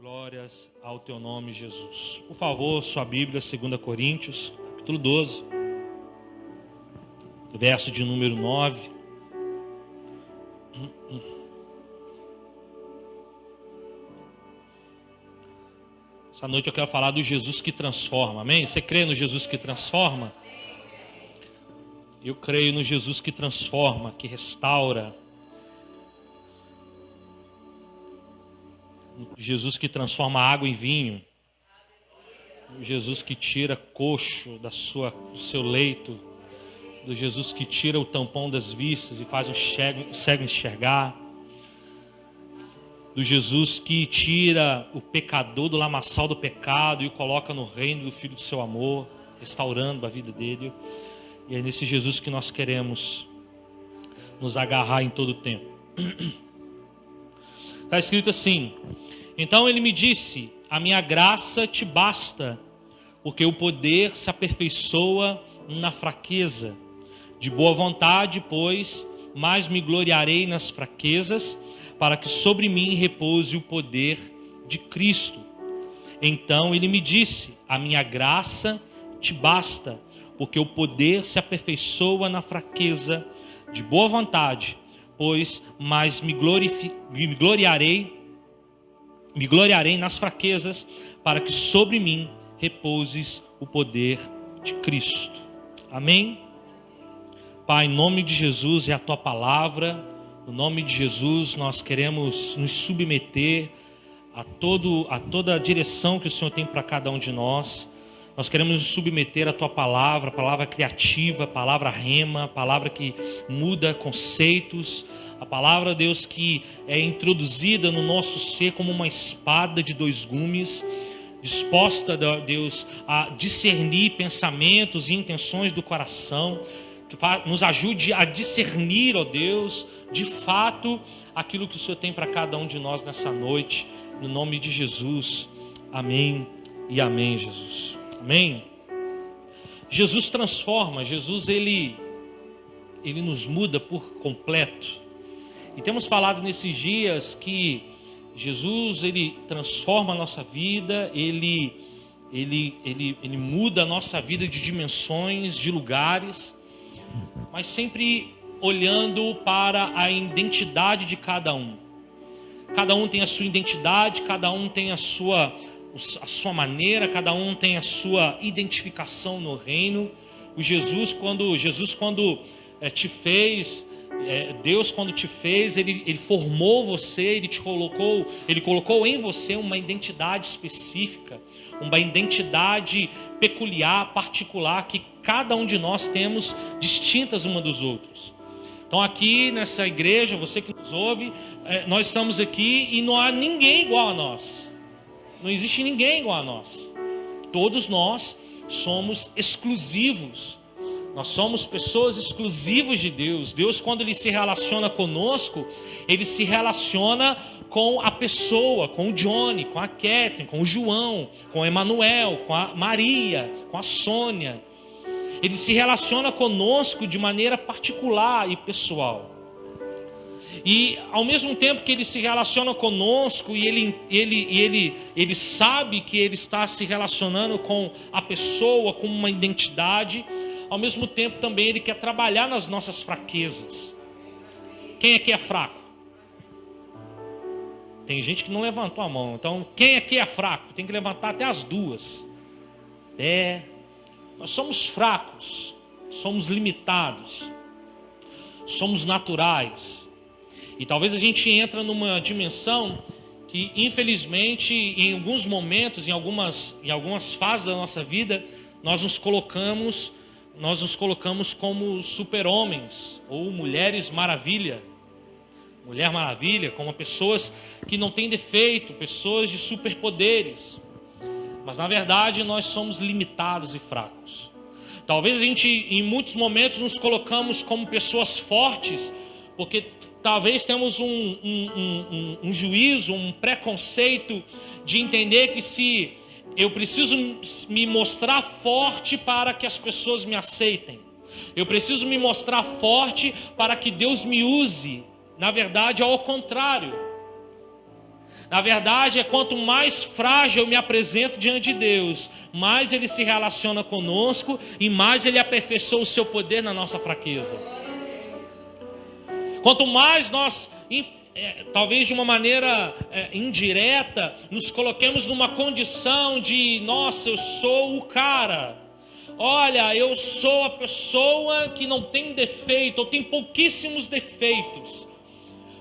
Glórias ao teu nome, Jesus. Por favor, sua Bíblia, 2 Coríntios, capítulo 12, verso de número 9. Essa noite eu quero falar do Jesus que transforma, amém? Você crê no Jesus que transforma? Eu creio no Jesus que transforma, que restaura. Jesus que transforma água em vinho. Jesus que tira coxo do seu leito. Do Jesus que tira o tampão das vistas e faz o cego enxergar. Do Jesus que tira o pecador do lamaçal do pecado e o coloca no reino do Filho do seu amor, restaurando a vida dele. E é nesse Jesus que nós queremos nos agarrar em todo o tempo. Está escrito assim: então ele me disse, a minha graça te basta, porque o poder se aperfeiçoa na fraqueza. De boa vontade, pois, mais me gloriarei nas fraquezas, para que sobre mim repouse o poder de Cristo. Então ele me disse, a minha graça te basta, porque o poder se aperfeiçoa na fraqueza. De boa vontade, pois, mais me gloriarei nas fraquezas, para que sobre mim repouses o poder de Cristo. Amém? Pai, em nome de Jesus é a Tua palavra. No nome de Jesus nós queremos nos submeter a toda a direção que o Senhor tem para cada um de nós. Nós queremos nos submeter à Tua palavra, palavra criativa, palavra rema, palavra que muda conceitos, a palavra, Deus, que é introduzida no nosso ser como uma espada de dois gumes, disposta, Deus, a discernir pensamentos e intenções do coração, que nos ajude a discernir, ó Deus, de fato, aquilo que o Senhor tem para cada um de nós nessa noite, no nome de Jesus. Amém e amém, Jesus. Amém? Jesus transforma, Jesus ele nos muda por completo. E temos falado nesses dias que Jesus ele transforma a nossa vida, ele muda a nossa vida de dimensões, de lugares, mas sempre olhando para a identidade de cada um. Cada um tem a sua identidade, cada um tem a sua maneira, cada um tem a sua identificação no reino. Jesus quando te fez, Deus quando te fez, ele formou você, ele colocou em você uma identidade específica, uma identidade peculiar, particular, que cada um de nós temos distintas uma dos outros. Então aqui nessa igreja, você que nos ouve, nós estamos aqui e não há ninguém igual a nós. Não existe ninguém igual a nós. Todos nós somos exclusivos. Nós somos pessoas exclusivas de Deus. Deus, quando Ele se relaciona conosco, Ele se relaciona com a pessoa, com o Johnny, com a Catherine, com o João, com o Emanuel, com a Maria, com a Sônia. Ele se relaciona conosco de maneira particular e pessoal. E ao mesmo tempo que ele se relaciona conosco e ele sabe que ele está se relacionando com a pessoa, com uma identidade, ao mesmo tempo também ele quer trabalhar nas nossas fraquezas. Quem aqui é fraco? Tem gente que não levantou a mão. Então quem aqui é fraco? Tem que levantar até as duas. Nós somos fracos, somos limitados, somos naturais. E talvez a gente entre numa dimensão que, infelizmente, em alguns momentos, em algumas fases da nossa vida, nós nos colocamos como super-homens ou mulheres maravilha. Mulher maravilha, como pessoas que não têm defeito, pessoas de superpoderes. Mas, na verdade, nós somos limitados e fracos. Talvez a gente, em muitos momentos, nos colocamos como pessoas fortes, porque talvez temos um juízo, um preconceito de entender que se eu preciso me mostrar forte para que as pessoas me aceitem, eu preciso me mostrar forte para que Deus me use. Na verdade, é ao contrário. Na verdade, é quanto mais frágil eu me apresento diante de Deus, mais Ele se relaciona conosco e mais Ele aperfeiçoa o seu poder na nossa fraqueza. Quanto mais nós, talvez de uma maneira indireta, nos coloquemos numa condição de, nossa, eu sou o cara. Olha, eu sou a pessoa que não tem defeito, ou tem pouquíssimos defeitos,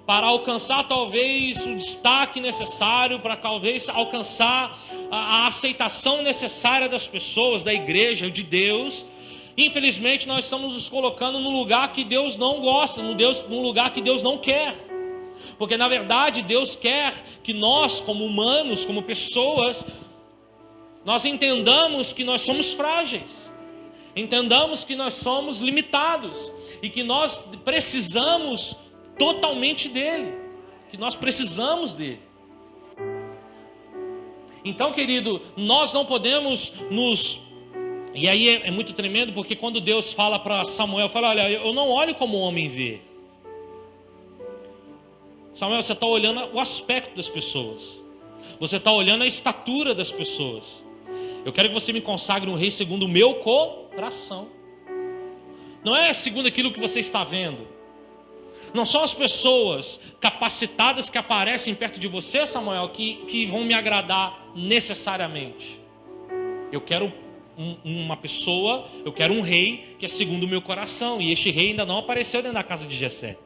para alcançar talvez o destaque necessário, para talvez alcançar a aceitação necessária das pessoas, da igreja, de Deus. Infelizmente nós estamos nos colocando no lugar que Deus não gosta, no lugar que Deus não quer. Porque na verdade Deus quer que nós, como humanos, como pessoas, nós entendamos que nós somos frágeis, entendamos que nós somos limitados e que nós precisamos totalmente dele, que nós precisamos dele. Então, querido, nós não podemos e aí é muito tremendo, porque quando Deus fala para Samuel, fala, olha, eu não olho como o homem vê. Samuel, você está olhando o aspecto das pessoas, você está olhando a estatura das pessoas. Eu quero que você me consagre um rei segundo o meu coração. Não é segundo aquilo que você está vendo. Não são as pessoas capacitadas que aparecem perto de você, Samuel, que vão me agradar necessariamente. Eu quero uma pessoa, eu quero um rei que é segundo o meu coração. E este rei ainda não apareceu dentro da casa de Jessé.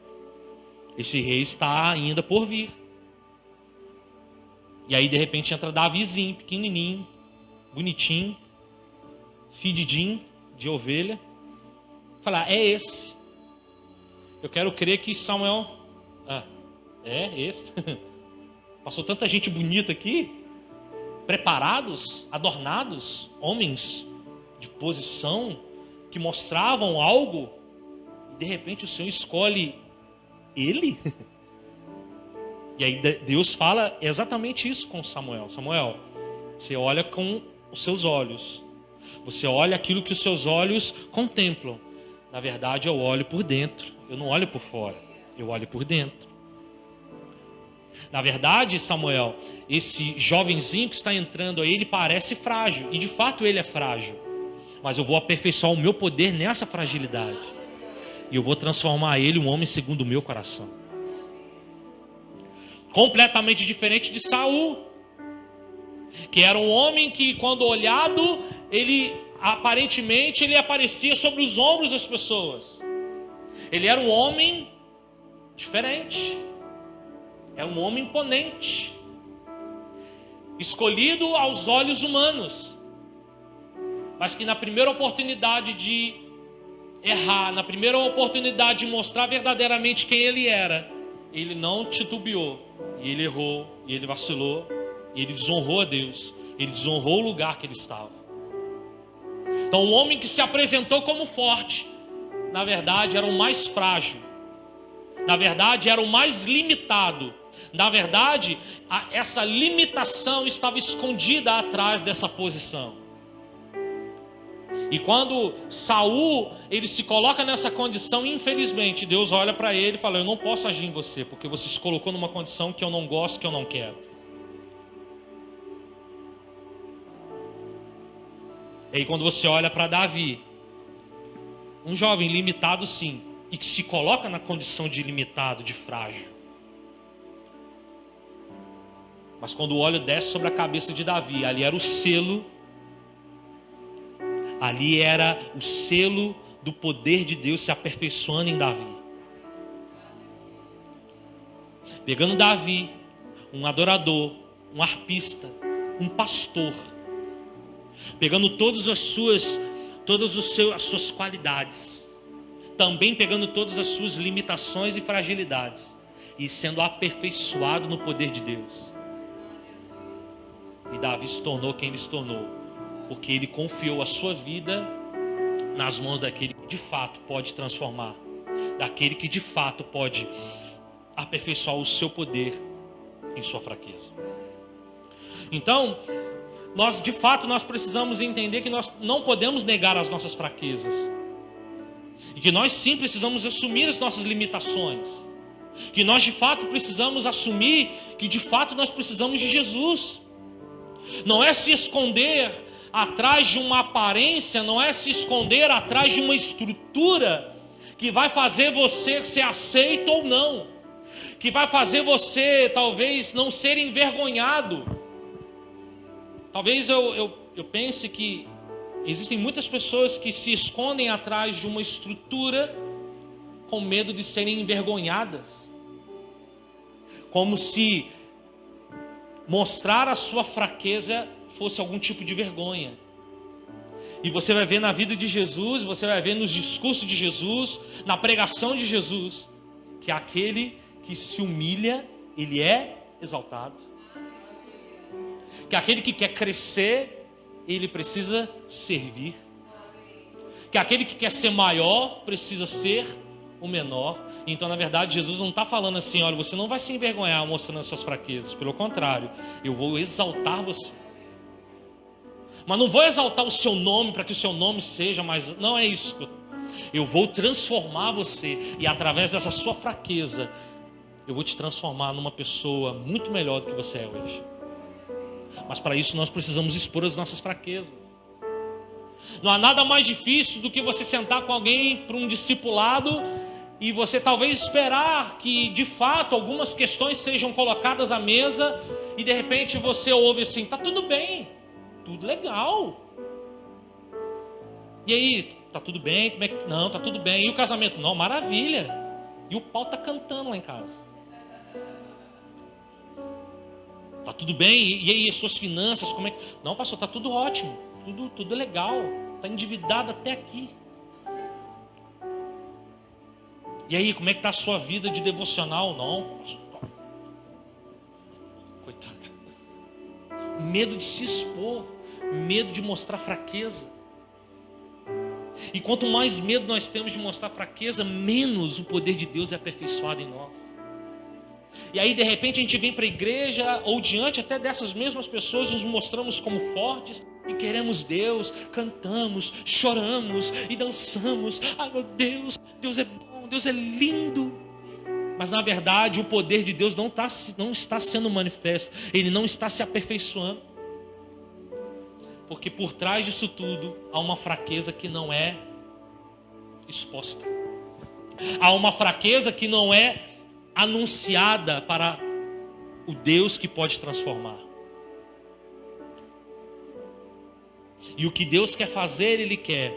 Este rei está ainda por vir. E aí de repente entra Davizinho, pequenininho, bonitinho, fedidinho de ovelha. Falar, é esse. Eu quero crer que Samuel... é esse. Passou tanta gente bonita aqui. Preparados, adornados. Homens de posição que mostravam algo. E de repente o Senhor escolhe ele. E aí Deus fala exatamente isso com Samuel. Samuel, você olha com os seus olhos. Você olha aquilo que os seus olhos contemplam. Na verdade eu olho por dentro. Eu não olho por fora, eu olho por dentro. Na verdade, Samuel, esse jovenzinho que está entrando aí, ele parece frágil. E de fato ele é frágil. Mas eu vou aperfeiçoar o meu poder nessa fragilidade. E eu vou transformar ele um homem segundo o meu coração. Completamente diferente de Saul, que era um homem que quando olhado, aparentemente ele aparecia sobre os ombros das pessoas. Ele era um homem diferente. Era um homem imponente. Escolhido aos olhos humanos. Mas que na primeira oportunidade de errar, na primeira oportunidade de mostrar verdadeiramente quem ele era, ele não titubeou. E ele errou, e ele vacilou, e ele desonrou a Deus. Ele desonrou o lugar que ele estava. Então um homem que se apresentou como forte, na verdade era o mais frágil, na verdade era o mais limitado, na verdade essa limitação estava escondida atrás dessa posição. E quando Saul ele se coloca nessa condição, infelizmente Deus olha para ele e fala, eu não posso agir em você, porque você se colocou numa condição que eu não gosto, que eu não quero. E aí quando você olha para Davi, um jovem limitado sim, e que se coloca na condição de limitado, de frágil. Mas quando o óleo desce sobre a cabeça de Davi, ali era o selo, ali era o selo do poder de Deus se aperfeiçoando em Davi. Pegando Davi, um adorador, um arpista, um pastor, pegando todas as suas qualidades, também pegando todas as suas limitações e fragilidades, e sendo aperfeiçoado no poder de Deus. E Davi se tornou quem ele se tornou, porque ele confiou a sua vida nas mãos daquele que de fato pode transformar, daquele que de fato pode aperfeiçoar o seu poder em sua fraqueza. Então, nós precisamos entender que nós não podemos negar as nossas fraquezas. E que nós sim precisamos assumir as nossas limitações. Que nós de fato precisamos assumir que de fato nós precisamos de Jesus. Não é se esconder atrás de uma aparência, não é se esconder atrás de uma estrutura que vai fazer você ser aceito ou não, que vai fazer você talvez não ser envergonhado. Talvez eu pense que existem muitas pessoas que se escondem atrás de uma estrutura com medo de serem envergonhadas, como se mostrar a sua fraqueza fosse algum tipo de vergonha. E você vai ver na vida de Jesus, você vai ver nos discursos de Jesus, na pregação de Jesus, que aquele que se humilha, ele é exaltado. Que aquele que quer crescer, ele precisa servir. Que aquele que quer ser maior, precisa ser o menor. Então, na verdade, Jesus não está falando assim: olha, você não vai se envergonhar mostrando as suas fraquezas. Pelo contrário, eu vou exaltar você. Mas não vou exaltar o seu nome para que o seu nome seja mais... Não é isso. Eu vou transformar você. E através dessa sua fraqueza, eu vou te transformar numa pessoa muito melhor do que você é hoje. Mas para isso nós precisamos expor as nossas fraquezas. Não há nada mais difícil do que você sentar com alguém para um discipulado e você talvez esperar que de fato algumas questões sejam colocadas à mesa e de repente você ouve assim: tá tudo bem, tudo legal. E aí, tá tudo bem? Como é que... Não, tá tudo bem. E o casamento? Não, maravilha. E o pau tá cantando lá em casa. Tá tudo bem? E aí, as suas finanças, como é que... Não, pastor, tá tudo ótimo. Tudo legal. Tá endividado até aqui. E aí, como é que tá a sua vida de devocional? Não, pastor. Coitado. Medo de se expor. Medo de mostrar fraqueza. E quanto mais medo nós temos de mostrar fraqueza, menos o poder de Deus é aperfeiçoado em nós. E aí de repente a gente vem para a igreja, ou diante até dessas mesmas pessoas, nos mostramos como fortes e queremos Deus, cantamos, choramos e dançamos. Ai meu Deus, Deus é bom, Deus é lindo. Mas na verdade o poder de Deus não está sendo manifesto, ele não está se aperfeiçoando. Porque por trás disso tudo há uma fraqueza que não é exposta. Há uma fraqueza que não é anunciada para o Deus que pode transformar. E o que Deus quer fazer, Ele quer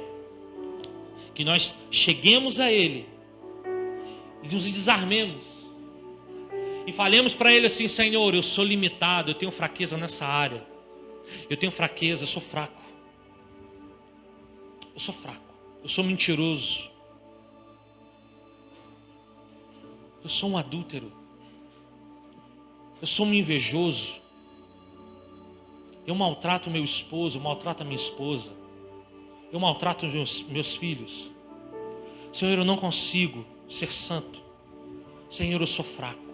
que nós cheguemos a Ele e nos desarmemos. E falemos para Ele assim: Senhor, eu sou limitado, eu tenho fraqueza nessa área. Eu tenho fraqueza, eu sou fraco. Eu sou fraco. Eu sou mentiroso. Eu sou um adúltero. Eu sou um invejoso. Eu maltrato meu esposo, eu maltrato a minha esposa. Eu maltrato meus filhos. Senhor, eu não consigo ser santo. Senhor, eu sou fraco.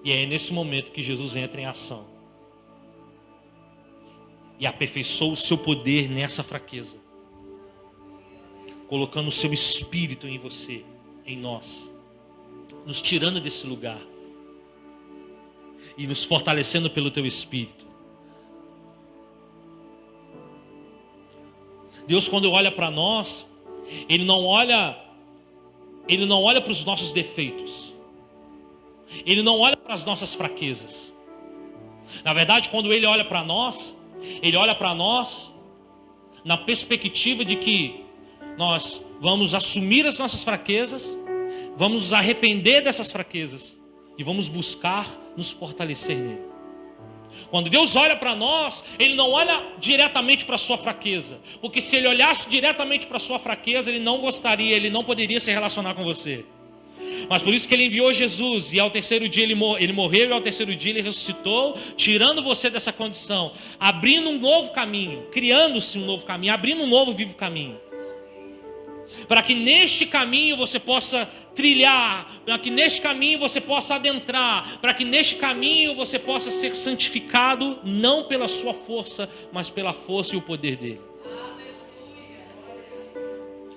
E é nesse momento que Jesus entra em ação. E aperfeiçoa o seu poder nessa fraqueza, colocando o seu espírito em você, em nós, nos tirando desse lugar e nos fortalecendo pelo teu espírito. Deus, quando olha para nós, Ele não olha para os nossos defeitos, Ele não olha para as nossas fraquezas. Na verdade, quando Ele olha para nós, Ele olha para nós na perspectiva de que nós vamos assumir as nossas fraquezas, vamos nos arrepender dessas fraquezas e vamos buscar nos fortalecer nele. Quando Deus olha para nós, Ele não olha diretamente para a sua fraqueza, porque se Ele olhasse diretamente para a sua fraqueza, Ele não gostaria, Ele não poderia se relacionar com você. Mas por isso que Ele enviou Jesus, e ao terceiro dia Ele morreu, e ao terceiro dia Ele ressuscitou, tirando você dessa condição, abrindo um novo caminho, criando-se um novo caminho, abrindo um novo vivo caminho, para que neste caminho você possa trilhar, para que neste caminho você possa adentrar, para que neste caminho você possa ser santificado, não pela sua força, mas pela força e o poder dele.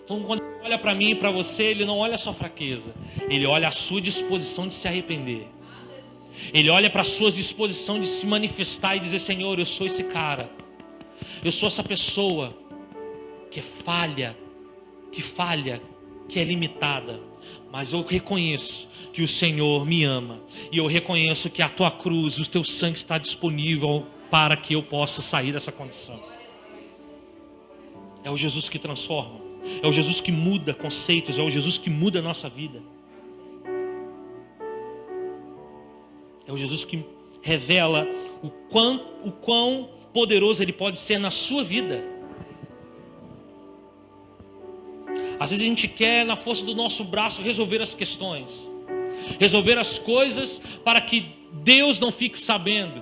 Então, quando ele olha para mim e para você, ele não olha a sua fraqueza. Ele olha a sua disposição de se arrepender. Ele olha para a sua disposição de se manifestar e dizer: Senhor, eu sou esse cara. Eu sou essa pessoa que falha, que é limitada. Mas eu reconheço que o Senhor me ama. E eu reconheço que a tua cruz, o teu sangue está disponível para que eu possa sair dessa condição. É o Jesus que transforma. É o Jesus que muda conceitos. É o Jesus que muda a nossa vida. É o Jesus que revela o quão poderoso Ele pode ser na sua vida. Às vezes a gente quer, na força do nosso braço, resolver as questões. Resolver as coisas para que Deus não fique sabendo.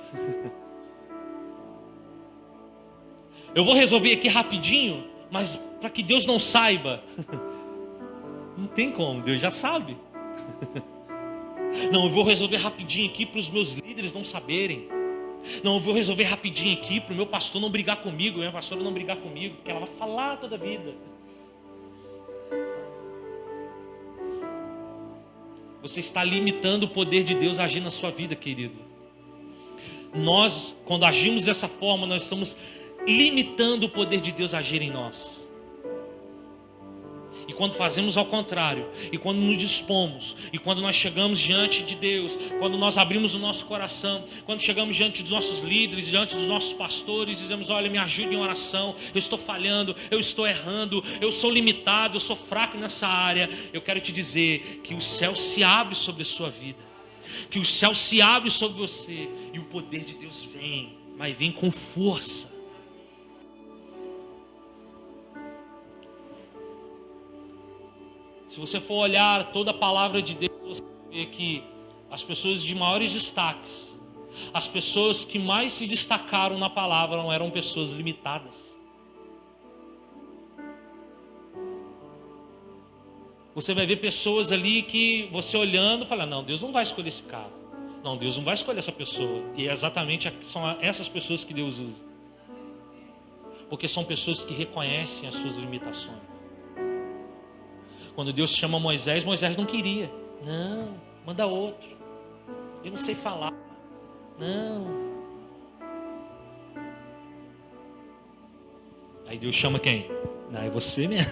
Eu vou resolver aqui rapidinho, mas para que Deus não saiba. Não tem como, Deus já sabe. Não, eu vou resolver rapidinho aqui para os meus líderes não saberem. Não, eu vou resolver rapidinho aqui para o meu pastor não brigar comigo, minha pastora não brigar comigo, porque ela vai falar toda a vida. Você está limitando o poder de Deus a agir na sua vida, querido. Nós, quando agimos dessa forma, nós estamos limitando o poder de Deus a agir em nós. E quando fazemos ao contrário, e quando nos dispomos, e quando nós chegamos diante de Deus, quando nós abrimos o nosso coração, quando chegamos diante dos nossos líderes, diante dos nossos pastores, dizemos: olha, me ajude em oração, eu estou falhando, eu estou errando, eu sou limitado, eu sou fraco nessa área. Eu quero te dizer que o céu se abre sobre a sua vida, que o céu se abre sobre você, e o poder de Deus vem, mas vem com força. Se você for olhar toda a palavra de Deus, você vai ver que as pessoas de maiores destaques, as pessoas que mais se destacaram na palavra, não eram pessoas limitadas. Você vai ver pessoas ali que você olhando fala: não, Deus não vai escolher esse cara. Não, Deus não vai escolher essa pessoa. E é exatamente são essas pessoas que Deus usa. Porque são pessoas que reconhecem as suas limitações. Quando Deus chama Moisés, Moisés não queria. Não, manda outro. Eu não sei falar. Não. Aí Deus chama quem? É você mesmo.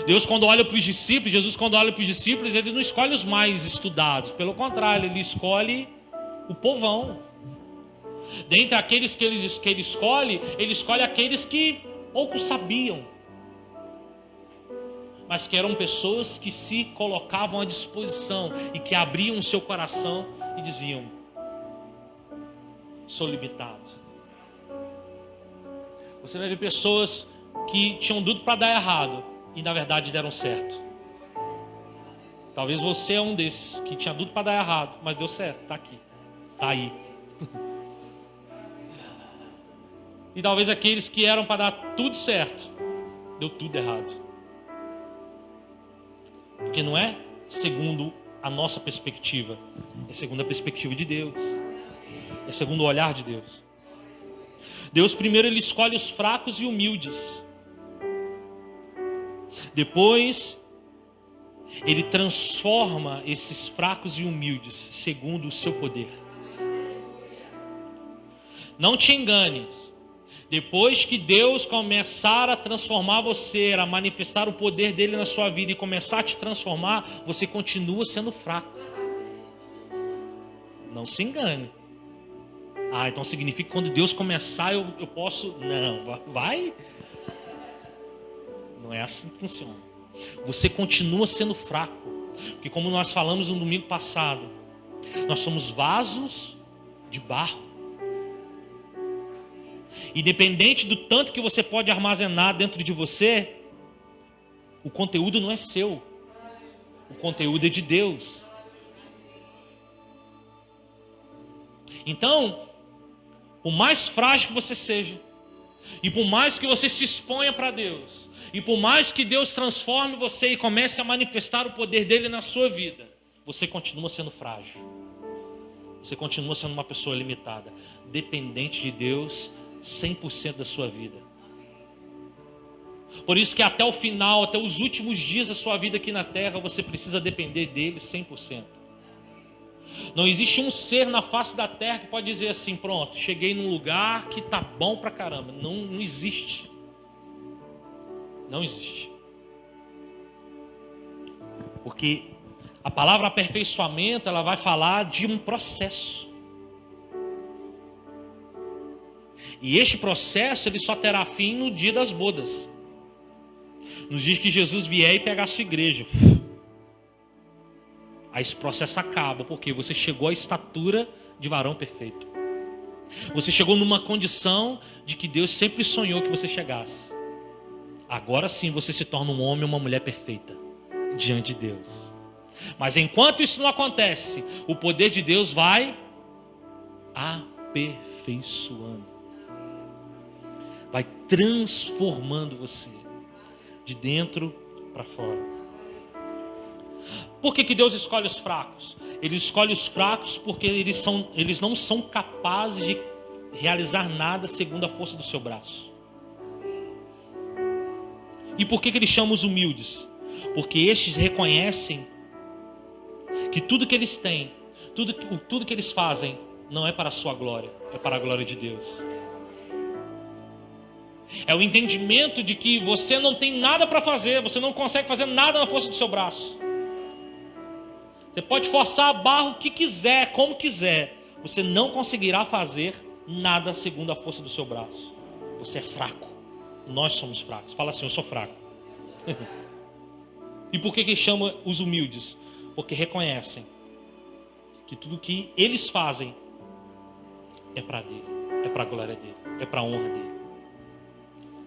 Deus, quando olha para os discípulos, Jesus, quando olha para os discípulos, ele não escolhe os mais estudados. Pelo contrário, ele escolhe o povão. Dentre aqueles que ele escolhe aqueles que pouco sabiam, mas que eram pessoas que se colocavam à disposição e que abriam o seu coração e diziam: sou limitado. Você vai ver pessoas que tinham tudo para dar errado e na verdade deram certo. Talvez você é um desses que tinha tudo para dar errado, mas deu certo, está aqui, está aí. E talvez aqueles que eram para dar tudo certo, deu tudo errado. Porque não é segundo a nossa perspectiva, é segundo a perspectiva de Deus. É segundo o olhar de Deus. Deus primeiro ele escolhe os fracos e humildes. Depois ele transforma esses fracos e humildes segundo o seu poder. Não te enganes. Depois que Deus começar a transformar você, a manifestar o poder dele na sua vida e começar a te transformar, você continua sendo fraco. Não se engane. Então significa que quando Deus começar eu posso... Não, vai. Não é assim que funciona. Você continua sendo fraco. Porque como nós falamos no domingo passado, nós somos vasos de barro. Independente do tanto que você pode armazenar dentro de você, o conteúdo não é seu. O conteúdo é de Deus. Então, por mais frágil que você seja, e por mais que você se exponha para Deus, e por mais que Deus transforme você e comece a manifestar o poder dele na sua vida, você continua sendo frágil. Você continua sendo uma pessoa limitada, dependente de Deus 100% da sua vida. Por isso que até o final, até os últimos dias da sua vida aqui na terra, você precisa depender dele 100%. Não existe um ser na face da terra que pode dizer assim: pronto, cheguei num lugar que tá bom pra caramba. Não existe. Não existe. Porque a palavra aperfeiçoamento, ela vai falar de um processo. E este processo, ele só terá fim no dia das bodas. Nos dias que Jesus vier e pegar a sua igreja. Aí esse processo acaba, porque você chegou à estatura de varão perfeito. Você chegou numa condição de que Deus sempre sonhou que você chegasse. Agora sim você se torna um homem ou uma mulher perfeita diante de Deus. Mas enquanto isso não acontece, o poder de Deus vai aperfeiçoando. Vai transformando você de dentro para fora. Por que Deus escolhe os fracos? Ele escolhe os fracos porque eles não são capazes de realizar nada segundo a força do seu braço. E por que Ele chama os humildes? Porque estes reconhecem que tudo que eles têm, tudo que eles fazem, não é para a sua glória, é para a glória de Deus. É o entendimento de que você não tem nada para fazer, você não consegue fazer nada na força do seu braço. Você pode forçar a barra o que quiser, como quiser, você não conseguirá fazer nada segundo a força do seu braço. Você é fraco. Nós somos fracos. Fala assim: eu sou fraco. E por que Ele chama os humildes? Porque reconhecem que tudo que eles fazem é para dele, é para a glória dele, é para a honra dele.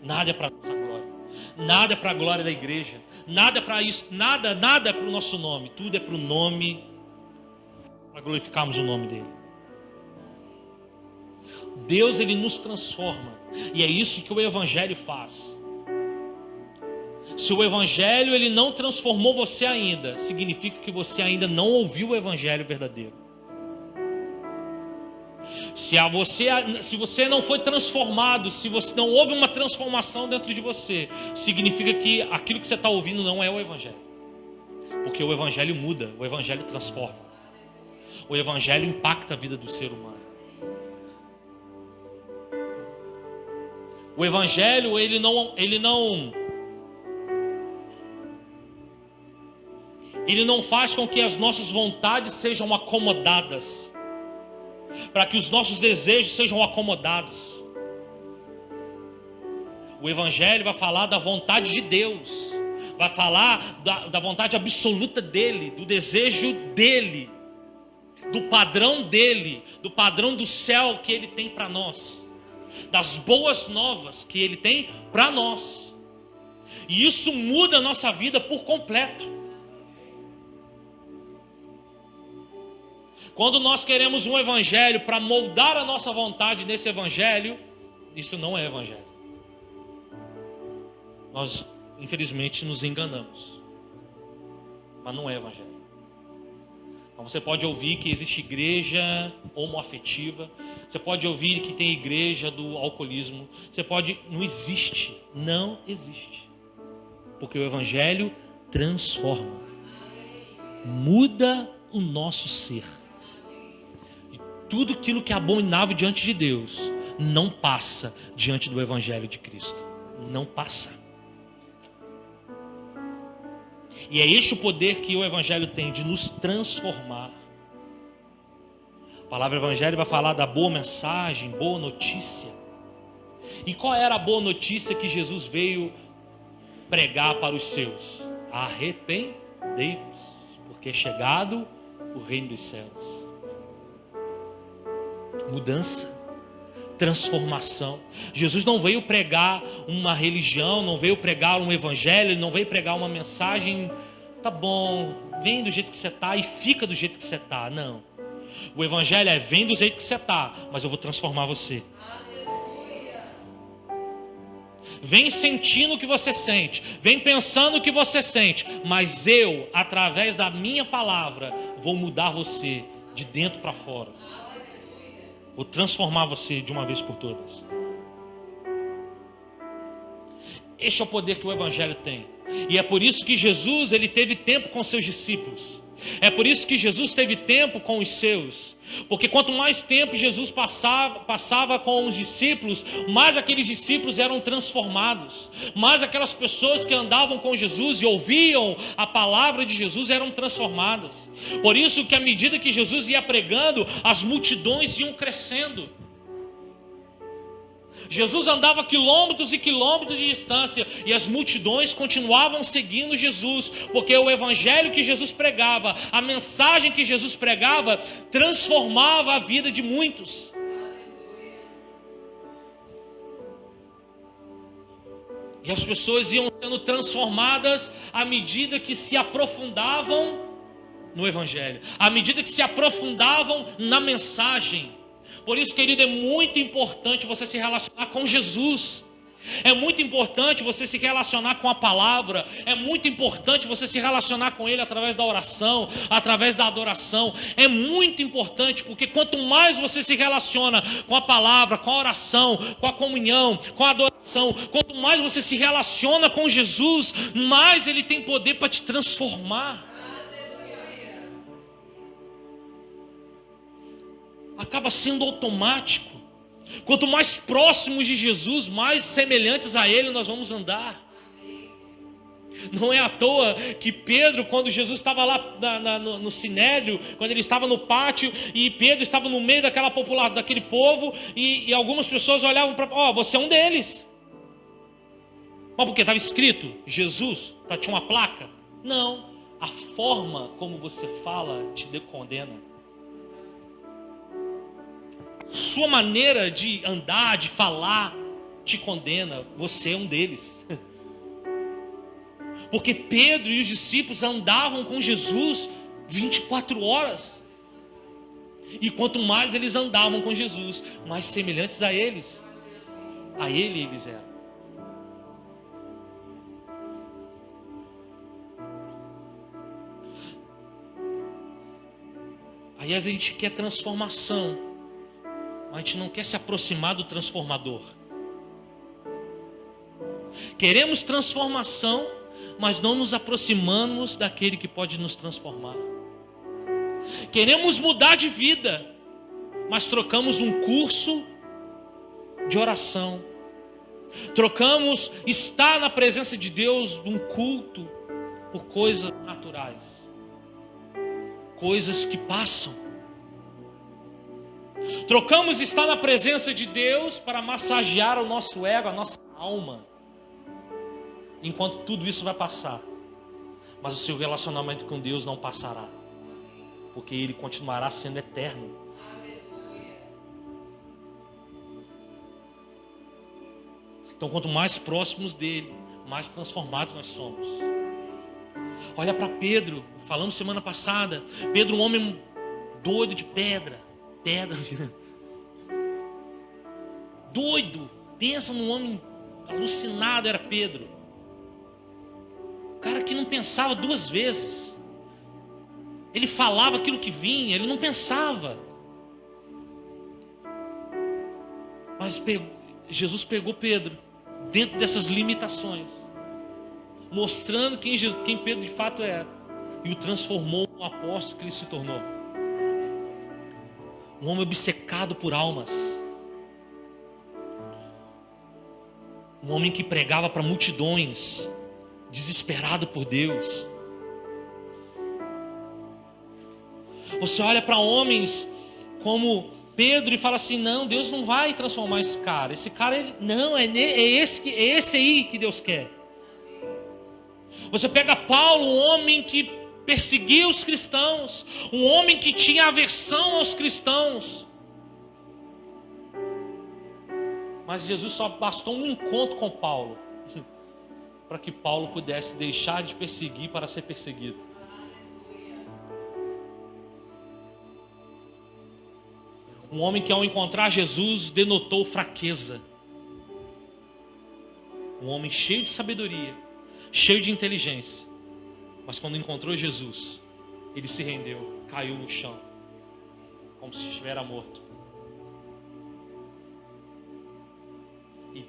Nada é para a nossa glória, nada é para a glória da igreja, nada é para isso, nada é para o nosso nome, tudo é para o nome, para glorificarmos o nome dele. Deus, Ele nos transforma, e é isso que o Evangelho faz. Se o Evangelho ele não transformou você ainda, significa que você ainda não ouviu o Evangelho verdadeiro. Se você não foi transformado, se você não houve uma transformação dentro de você, significa que aquilo que você está ouvindo não é o Evangelho. Porque o Evangelho muda, o Evangelho transforma. O Evangelho impacta a vida do ser humano. O Evangelho, ele não faz com que as nossas vontades sejam acomodadas, para que os nossos desejos sejam acomodados. O Evangelho vai falar da vontade de Deus, vai falar da vontade absoluta dEle, do desejo dEle, do padrão dEle, do padrão do céu que Ele tem para nós, das boas novas que Ele tem para nós. E isso muda a nossa vida por completo. Quando nós queremos um evangelho para moldar a nossa vontade nesse evangelho, isso não é evangelho. Nós, infelizmente, nos enganamos. Mas não é evangelho. Então você pode ouvir que existe igreja homoafetiva. Você pode ouvir que tem igreja do alcoolismo. Não existe. Não existe. Porque o evangelho transforma. Muda o nosso ser. Tudo aquilo que é abominável diante de Deus não passa diante do Evangelho de Cristo. Não passa. E é este o poder que o Evangelho tem de nos transformar. A palavra Evangelho vai falar da boa mensagem, boa notícia. E qual era a boa notícia que Jesus veio pregar para os seus? Arrependei-vos, porque é chegado o reino dos céus. Mudança, transformação. Jesus não veio pregar uma religião, não veio pregar um evangelho, não veio pregar uma mensagem, tá bom, vem do jeito que você está e fica do jeito que você está. Não. O evangelho é: vem do jeito que você está, mas eu vou transformar você. Vem sentindo o que você sente, vem pensando o que você sente, mas eu, através da minha palavra, vou mudar você de dentro para fora. Vou transformar você de uma vez por todas. Este é o poder que o Evangelho tem. E é por isso que Jesus, ele teve tempo com seus discípulos. É por isso que Jesus teve tempo com os seus. Porque quanto mais tempo Jesus passava com os discípulos, mais aqueles discípulos eram transformados. Mais aquelas pessoas que andavam com Jesus e ouviam a palavra de Jesus eram transformadas. Por isso que à medida que Jesus ia pregando, as multidões iam crescendo. Jesus andava quilômetros e quilômetros de distância e as multidões continuavam seguindo Jesus, porque o evangelho que Jesus pregava, a mensagem que Jesus pregava, transformava a vida de muitos. E as pessoas iam sendo transformadas à medida que se aprofundavam no evangelho, à medida que se aprofundavam na mensagem. Por isso, querido, é muito importante você se relacionar com Jesus. É muito importante você se relacionar com a palavra. É muito importante você se relacionar com Ele através da oração, através da adoração. É muito importante, porque quanto mais você se relaciona com a palavra, com a oração, com a comunhão, com a adoração, quanto mais você se relaciona com Jesus, mais Ele tem poder para te transformar. Acaba sendo automático. Quanto mais próximos de Jesus, mais semelhantes a Ele nós vamos andar. Não é à toa que Pedro, quando Jesus estava lá no Sinédrio, quando ele estava no pátio, e Pedro estava no meio daquela população, daquele povo, e algumas pessoas olhavam para, você é um deles. Mas por quê? Estava escrito Jesus, tinha uma placa? Não, a forma como você fala te condena. Sua maneira de andar, de falar, te condena. Você é um deles. Porque Pedro e os discípulos andavam com Jesus 24 horas. E quanto mais eles andavam com Jesus, mais semelhantes a Ele eles eram. Aí a gente quer transformação, mas a gente não quer se aproximar do transformador. Queremos transformação, mas não nos aproximamos daquele que pode nos transformar. Queremos mudar de vida, mas trocamos um curso de oração. Trocamos estar na presença de Deus, um culto, por coisas naturais. Coisas que passam. Trocamos estar na presença de Deus para massagear o nosso ego, a nossa alma. Enquanto tudo isso vai passar. Mas o seu relacionamento com Deus não passará. Porque Ele continuará sendo eterno. Então quanto mais próximos dEle, mais transformados nós somos. Olha para Pedro, falamos semana passada. Pedro, um homem doido de pedra. Doido. Pensa num homem alucinado, era Pedro. O cara que não pensava duas vezes. Ele falava aquilo que vinha, ele não pensava. Mas Jesus pegou Pedro dentro dessas limitações, mostrando quem Pedro de fato era, e o transformou no apóstolo que ele se tornou. Um homem obcecado por almas. Um homem que pregava para multidões, desesperado por Deus. Você olha para homens como Pedro e fala assim: não, Deus não vai transformar esse cara. Esse cara, não, é esse aí que Deus quer. Você pega Paulo, um homem que perseguia os cristãos, um homem que tinha aversão aos cristãos. Mas Jesus só bastou um encontro com Paulo para que Paulo pudesse deixar de perseguir para ser perseguido. Um homem que ao encontrar Jesus denotou fraqueza. Um homem cheio de sabedoria, cheio de inteligência. Mas quando encontrou Jesus, ele se rendeu, caiu no chão, como se estivera morto. E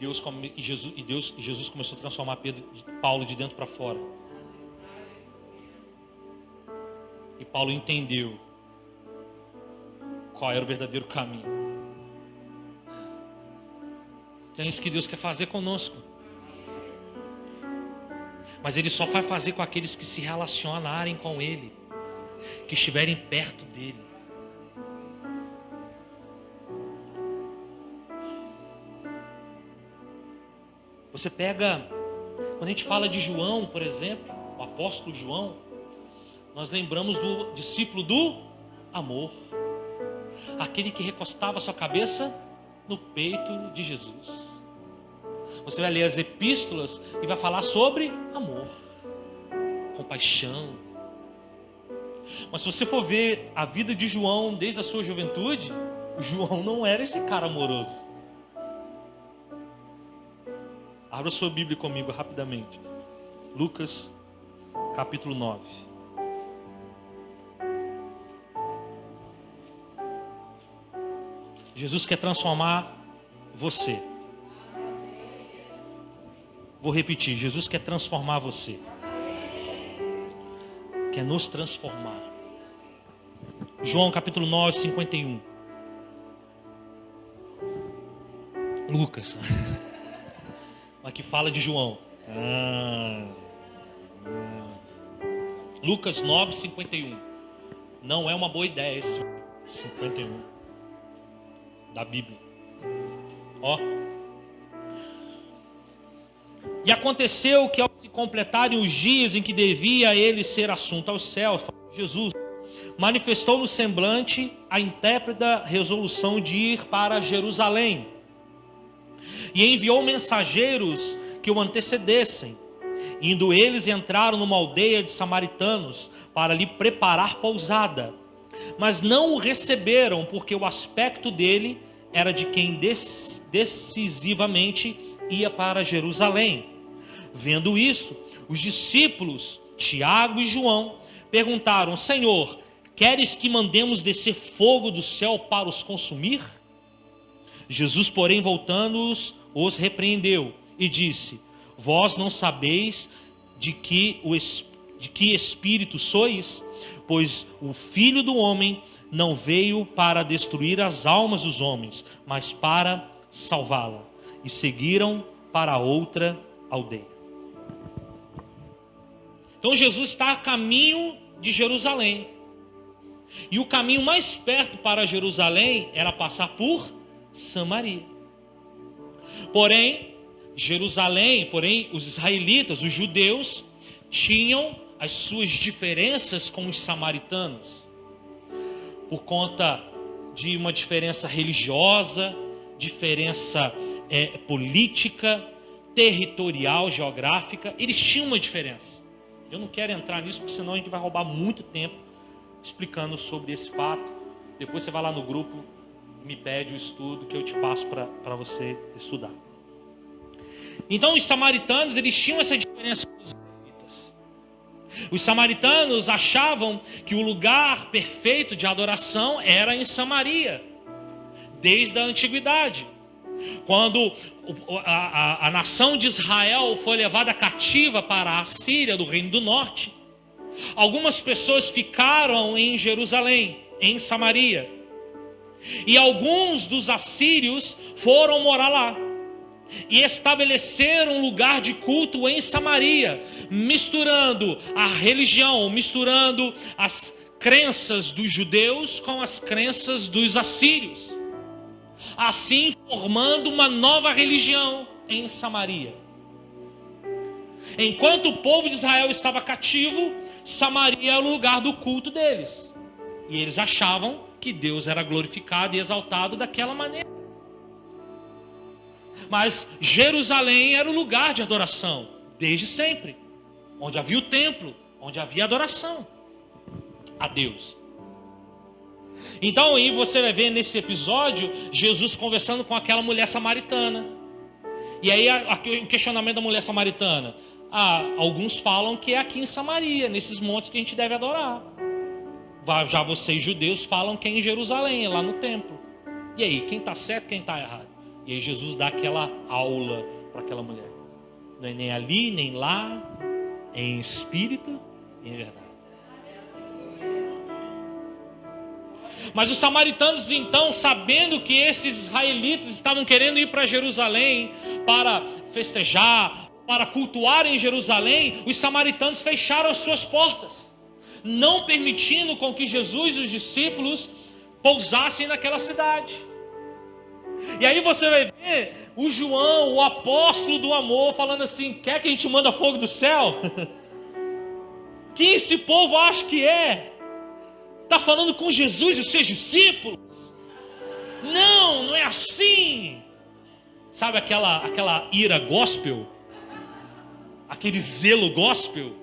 Jesus começou a transformar Paulo de dentro para fora. E Paulo entendeu qual era o verdadeiro caminho. É isso que Deus quer fazer conosco. Mas Ele só vai fazer com aqueles que se relacionarem com Ele, que estiverem perto dEle. Você pega, quando a gente fala de João, por exemplo, o apóstolo João, nós lembramos do discípulo do amor. Aquele que recostava sua cabeça no peito de Jesus. Você vai ler as epístolas e vai falar sobre amor, compaixão. Mas se você for ver a vida de João desde a sua juventude, João não era esse cara amoroso. Abra sua Bíblia comigo rapidamente. Lucas, capítulo 9. Jesus quer transformar você. Vou repetir, Jesus quer transformar você. Quer nos transformar. João capítulo 9, 51. Lucas. Aqui fala de João. Lucas 9, 51. Não é uma boa ideia esse 51 da Bíblia. Ó. E aconteceu que ao se completarem os dias em que devia ele ser assunto aos céus, Jesus manifestou no semblante a intrépida resolução de ir para Jerusalém. E enviou mensageiros que o antecedessem. Indo eles, entraram numa aldeia de samaritanos para lhe preparar pousada. Mas não o receberam, porque o aspecto dele era de quem decisivamente ia para Jerusalém. Vendo isso, os discípulos, Tiago e João, perguntaram: Senhor, queres que mandemos descer fogo do céu para os consumir? Jesus, porém, voltando-os, os repreendeu e disse: Vós não sabeis de que espírito sois? Pois o Filho do Homem não veio para destruir as almas dos homens, mas para salvá-la. E seguiram para outra aldeia. Então Jesus está a caminho de Jerusalém. E o caminho mais perto para Jerusalém era passar por Samaria. Porém, os israelitas, os judeus, tinham as suas diferenças com os samaritanos. Por conta de uma diferença religiosa, diferença política, territorial, geográfica. Eles tinham uma diferença. Eu não quero entrar nisso, porque senão a gente vai roubar muito tempo explicando sobre esse fato. Depois você vai lá no grupo, me pede o estudo que eu te passo para você estudar. Então os samaritanos, eles tinham essa diferença com os israelitas. Os samaritanos achavam que o lugar perfeito de adoração era em Samaria, desde a antiguidade. Quando a nação de Israel foi levada cativa para a Síria, do Reino do Norte, algumas pessoas ficaram em Jerusalém, em Samaria. E alguns dos assírios foram morar lá e estabeleceram um lugar de culto em Samaria, misturando a religião, misturando as crenças dos judeus com as crenças dos assírios, assim formando uma nova religião em Samaria. Enquanto o povo de Israel estava cativo, Samaria era o lugar do culto deles. E eles achavam que Deus era glorificado e exaltado daquela maneira. Mas Jerusalém era o lugar de adoração, desde sempre. Onde havia o templo, onde havia adoração a Deus. Então aí você vai ver nesse episódio, Jesus conversando com aquela mulher samaritana. E aí o questionamento da mulher samaritana. Alguns falam que é aqui em Samaria, nesses montes que a gente deve adorar. Já vocês judeus falam que é em Jerusalém, é lá no templo. E aí, quem está certo, quem está errado? E aí Jesus dá aquela aula para aquela mulher. Não é nem ali, nem lá, é em espírito e em verdade. Mas os samaritanos, então, sabendo que esses israelitas estavam querendo ir para Jerusalém para festejar, para cultuar em Jerusalém, os samaritanos fecharam as suas portas, não permitindo com que Jesus e os discípulos pousassem naquela cidade. E aí você vai ver o João, o apóstolo do amor, falando assim: quer que a gente manda fogo do céu? Quem esse povo acha que é? Está falando com Jesus e os seus discípulos? Não, não é assim. Sabe aquela ira gospel? Aquele zelo gospel?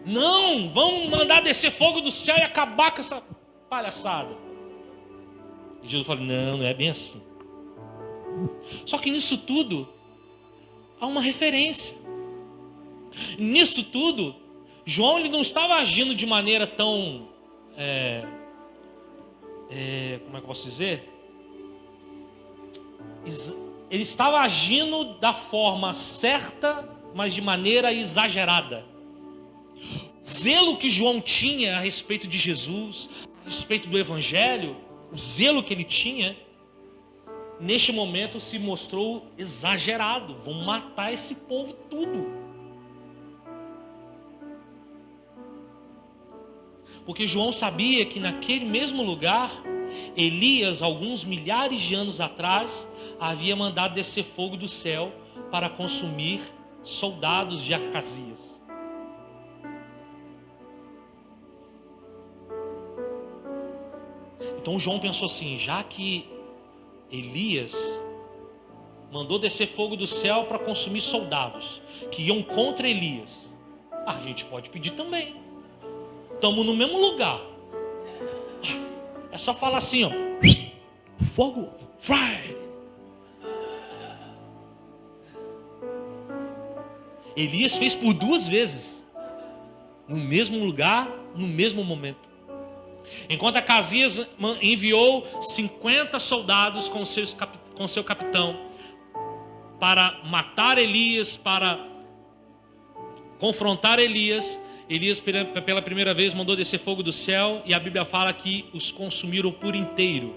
Não, vamos mandar descer fogo do céu e acabar com essa palhaçada. E Jesus fala: não, não é bem assim. Só que nisso tudo há uma referência. Nisso tudo, João ele não estava agindo de maneira tão como é que eu posso dizer? Ele estava agindo da forma certa, mas de maneira exagerada. O zelo que João tinha a respeito de Jesus, a respeito do Evangelho, o zelo que ele tinha, neste momento se mostrou exagerado. Vão matar esse povo tudo. Porque João sabia que naquele mesmo lugar, Elias, alguns milhares de anos atrás, havia mandado descer fogo do céu para consumir soldados de Acasias. Então João pensou assim: já que Elias mandou descer fogo do céu para consumir soldados que iam contra Elias, a gente pode pedir também. Estamos no mesmo lugar. É só falar assim, ó: fogo, fry. Elias fez por 2 vezes, no mesmo lugar, no mesmo momento. Enquanto Acasias enviou 50 soldados com seu capitão para matar Elias, para confrontar Elias, Elias pela primeira vez mandou descer fogo do céu, e a Bíblia fala que os consumiram por inteiro,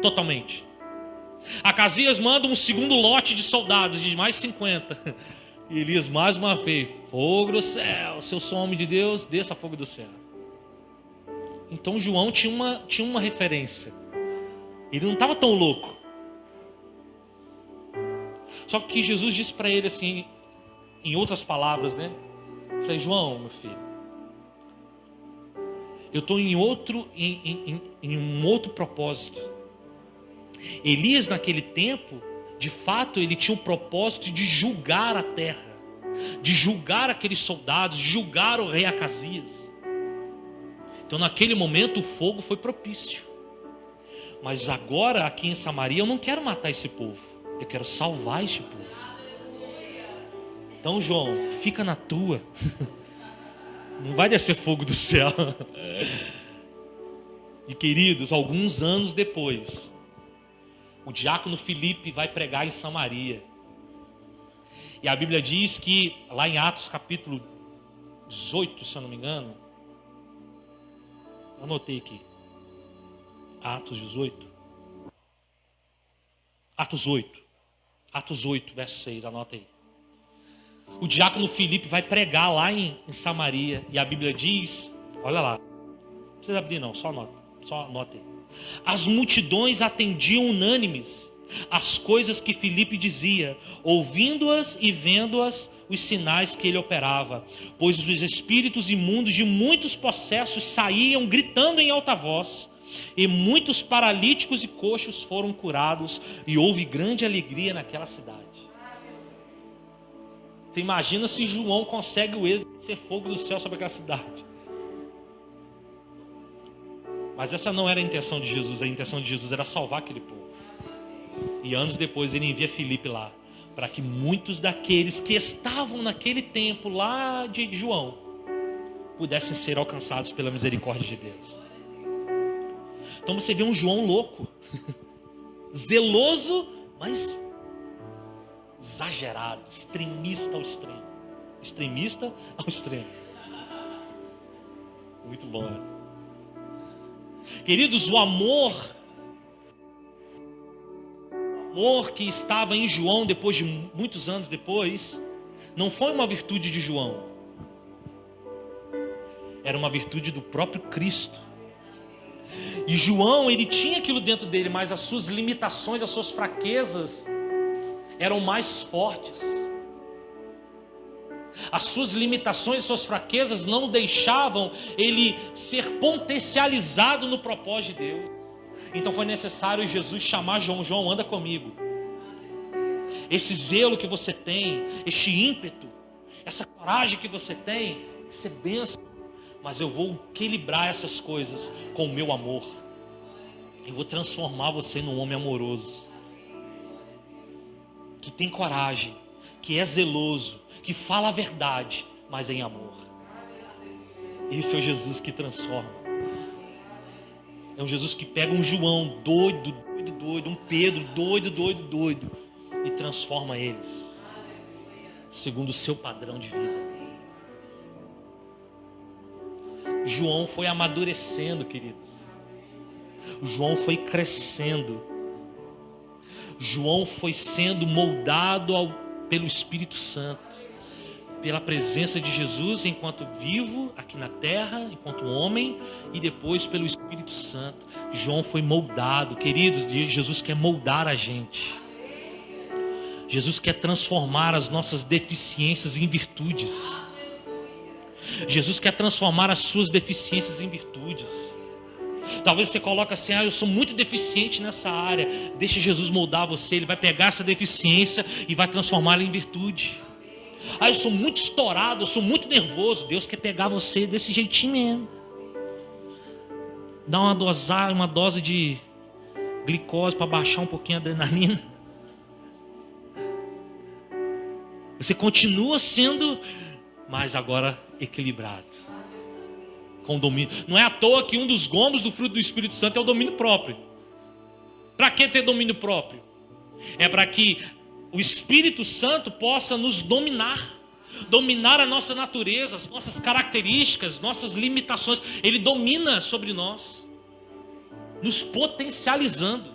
totalmente. Acasias manda um segundo lote de soldados, de mais 50. E Elias mais uma vez: fogo do céu, se eu sou homem de Deus, desça fogo do céu. Então João tinha uma referência. Ele não estava tão louco. Só que Jesus disse para ele assim, em outras palavras, né? Eu falei: João, meu filho, eu estou em um outro propósito. Elias naquele tempo, de fato, ele tinha o propósito de julgar a terra, de julgar aqueles soldados, de julgar o rei Acasias. Então naquele momento o fogo foi propício. Mas agora aqui em Samaria eu não quero matar esse povo, eu quero salvar este povo. Então João, fica na tua. Não vai descer fogo do céu. E queridos, alguns anos depois, o diácono Filipe vai pregar em Samaria. E a Bíblia diz que lá em Atos capítulo 18, se eu não me engano, anotei aqui, Atos 18, Atos 8, verso 6, anota aí. O diácono Filipe vai pregar lá em Samaria, e a Bíblia diz, olha lá, não precisa abrir não, só anota aí. As multidões atendiam unânimes as coisas que Filipe dizia, ouvindo-as e vendo-as os sinais que ele operava, pois os espíritos imundos de muitos possessos saíam gritando em alta voz, e muitos paralíticos e coxos foram curados, e houve grande alegria naquela cidade. Você imagina se João consegue o êxito de ser fogo do céu sobre aquela cidade. Mas essa não era a intenção de Jesus. A intenção de Jesus era salvar aquele povo. E anos depois ele envia Filipe lá, para que muitos daqueles que estavam naquele tempo lá de João pudessem ser alcançados pela misericórdia de Deus. Então você vê um João louco. zeloso, mas exagerado, extremista ao extremo. Extremista ao extremo. Muito bom essa. Queridos, o amor que estava em João depois de muitos anos depois, não foi uma virtude de João. Era uma virtude do próprio Cristo. E João, ele tinha aquilo dentro dele, mas as suas limitações, as suas fraquezas eram mais fortes. As suas limitações, as suas fraquezas não deixavam ele ser potencializado no propósito de Deus. Então foi necessário Jesus chamar João. João, anda comigo. Esse zelo que você tem, este ímpeto, essa coragem que você tem, isso é bênção. Mas eu vou equilibrar essas coisas com o meu amor. Eu vou transformar você num homem amoroso, que tem coragem, que é zeloso, que fala a verdade, mas em amor. Esse é o Jesus que transforma. É um Jesus que pega um João doido, um Pedro doido, e transforma eles segundo o seu padrão de vida. João foi amadurecendo, queridos. João foi crescendo. João foi sendo moldado pelo Espírito Santo, pela presença de Jesus enquanto vivo aqui na terra, enquanto homem, e depois pelo Espírito Santo. João foi moldado. Queridos, Jesus quer moldar a gente. Jesus quer transformar as nossas deficiências em virtudes. Jesus quer transformar as suas deficiências em virtudes. Talvez você coloque assim: eu sou muito deficiente nessa área. Deixa Jesus moldar você. Ele vai pegar essa deficiência e vai transformá-la em virtude. Eu sou muito estourado, eu sou muito nervoso. Deus quer pegar você desse jeitinho mesmo. Dá uma dose de glicose para baixar um pouquinho a adrenalina. Você continua sendo, mas agora equilibrado, com domínio. Não é à toa que um dos gomos do fruto do Espírito Santo é o domínio próprio. Para que ter domínio próprio? É para que o Espírito Santo possa nos dominar a nossa natureza, as nossas características, nossas limitações. Ele domina sobre nós, nos potencializando.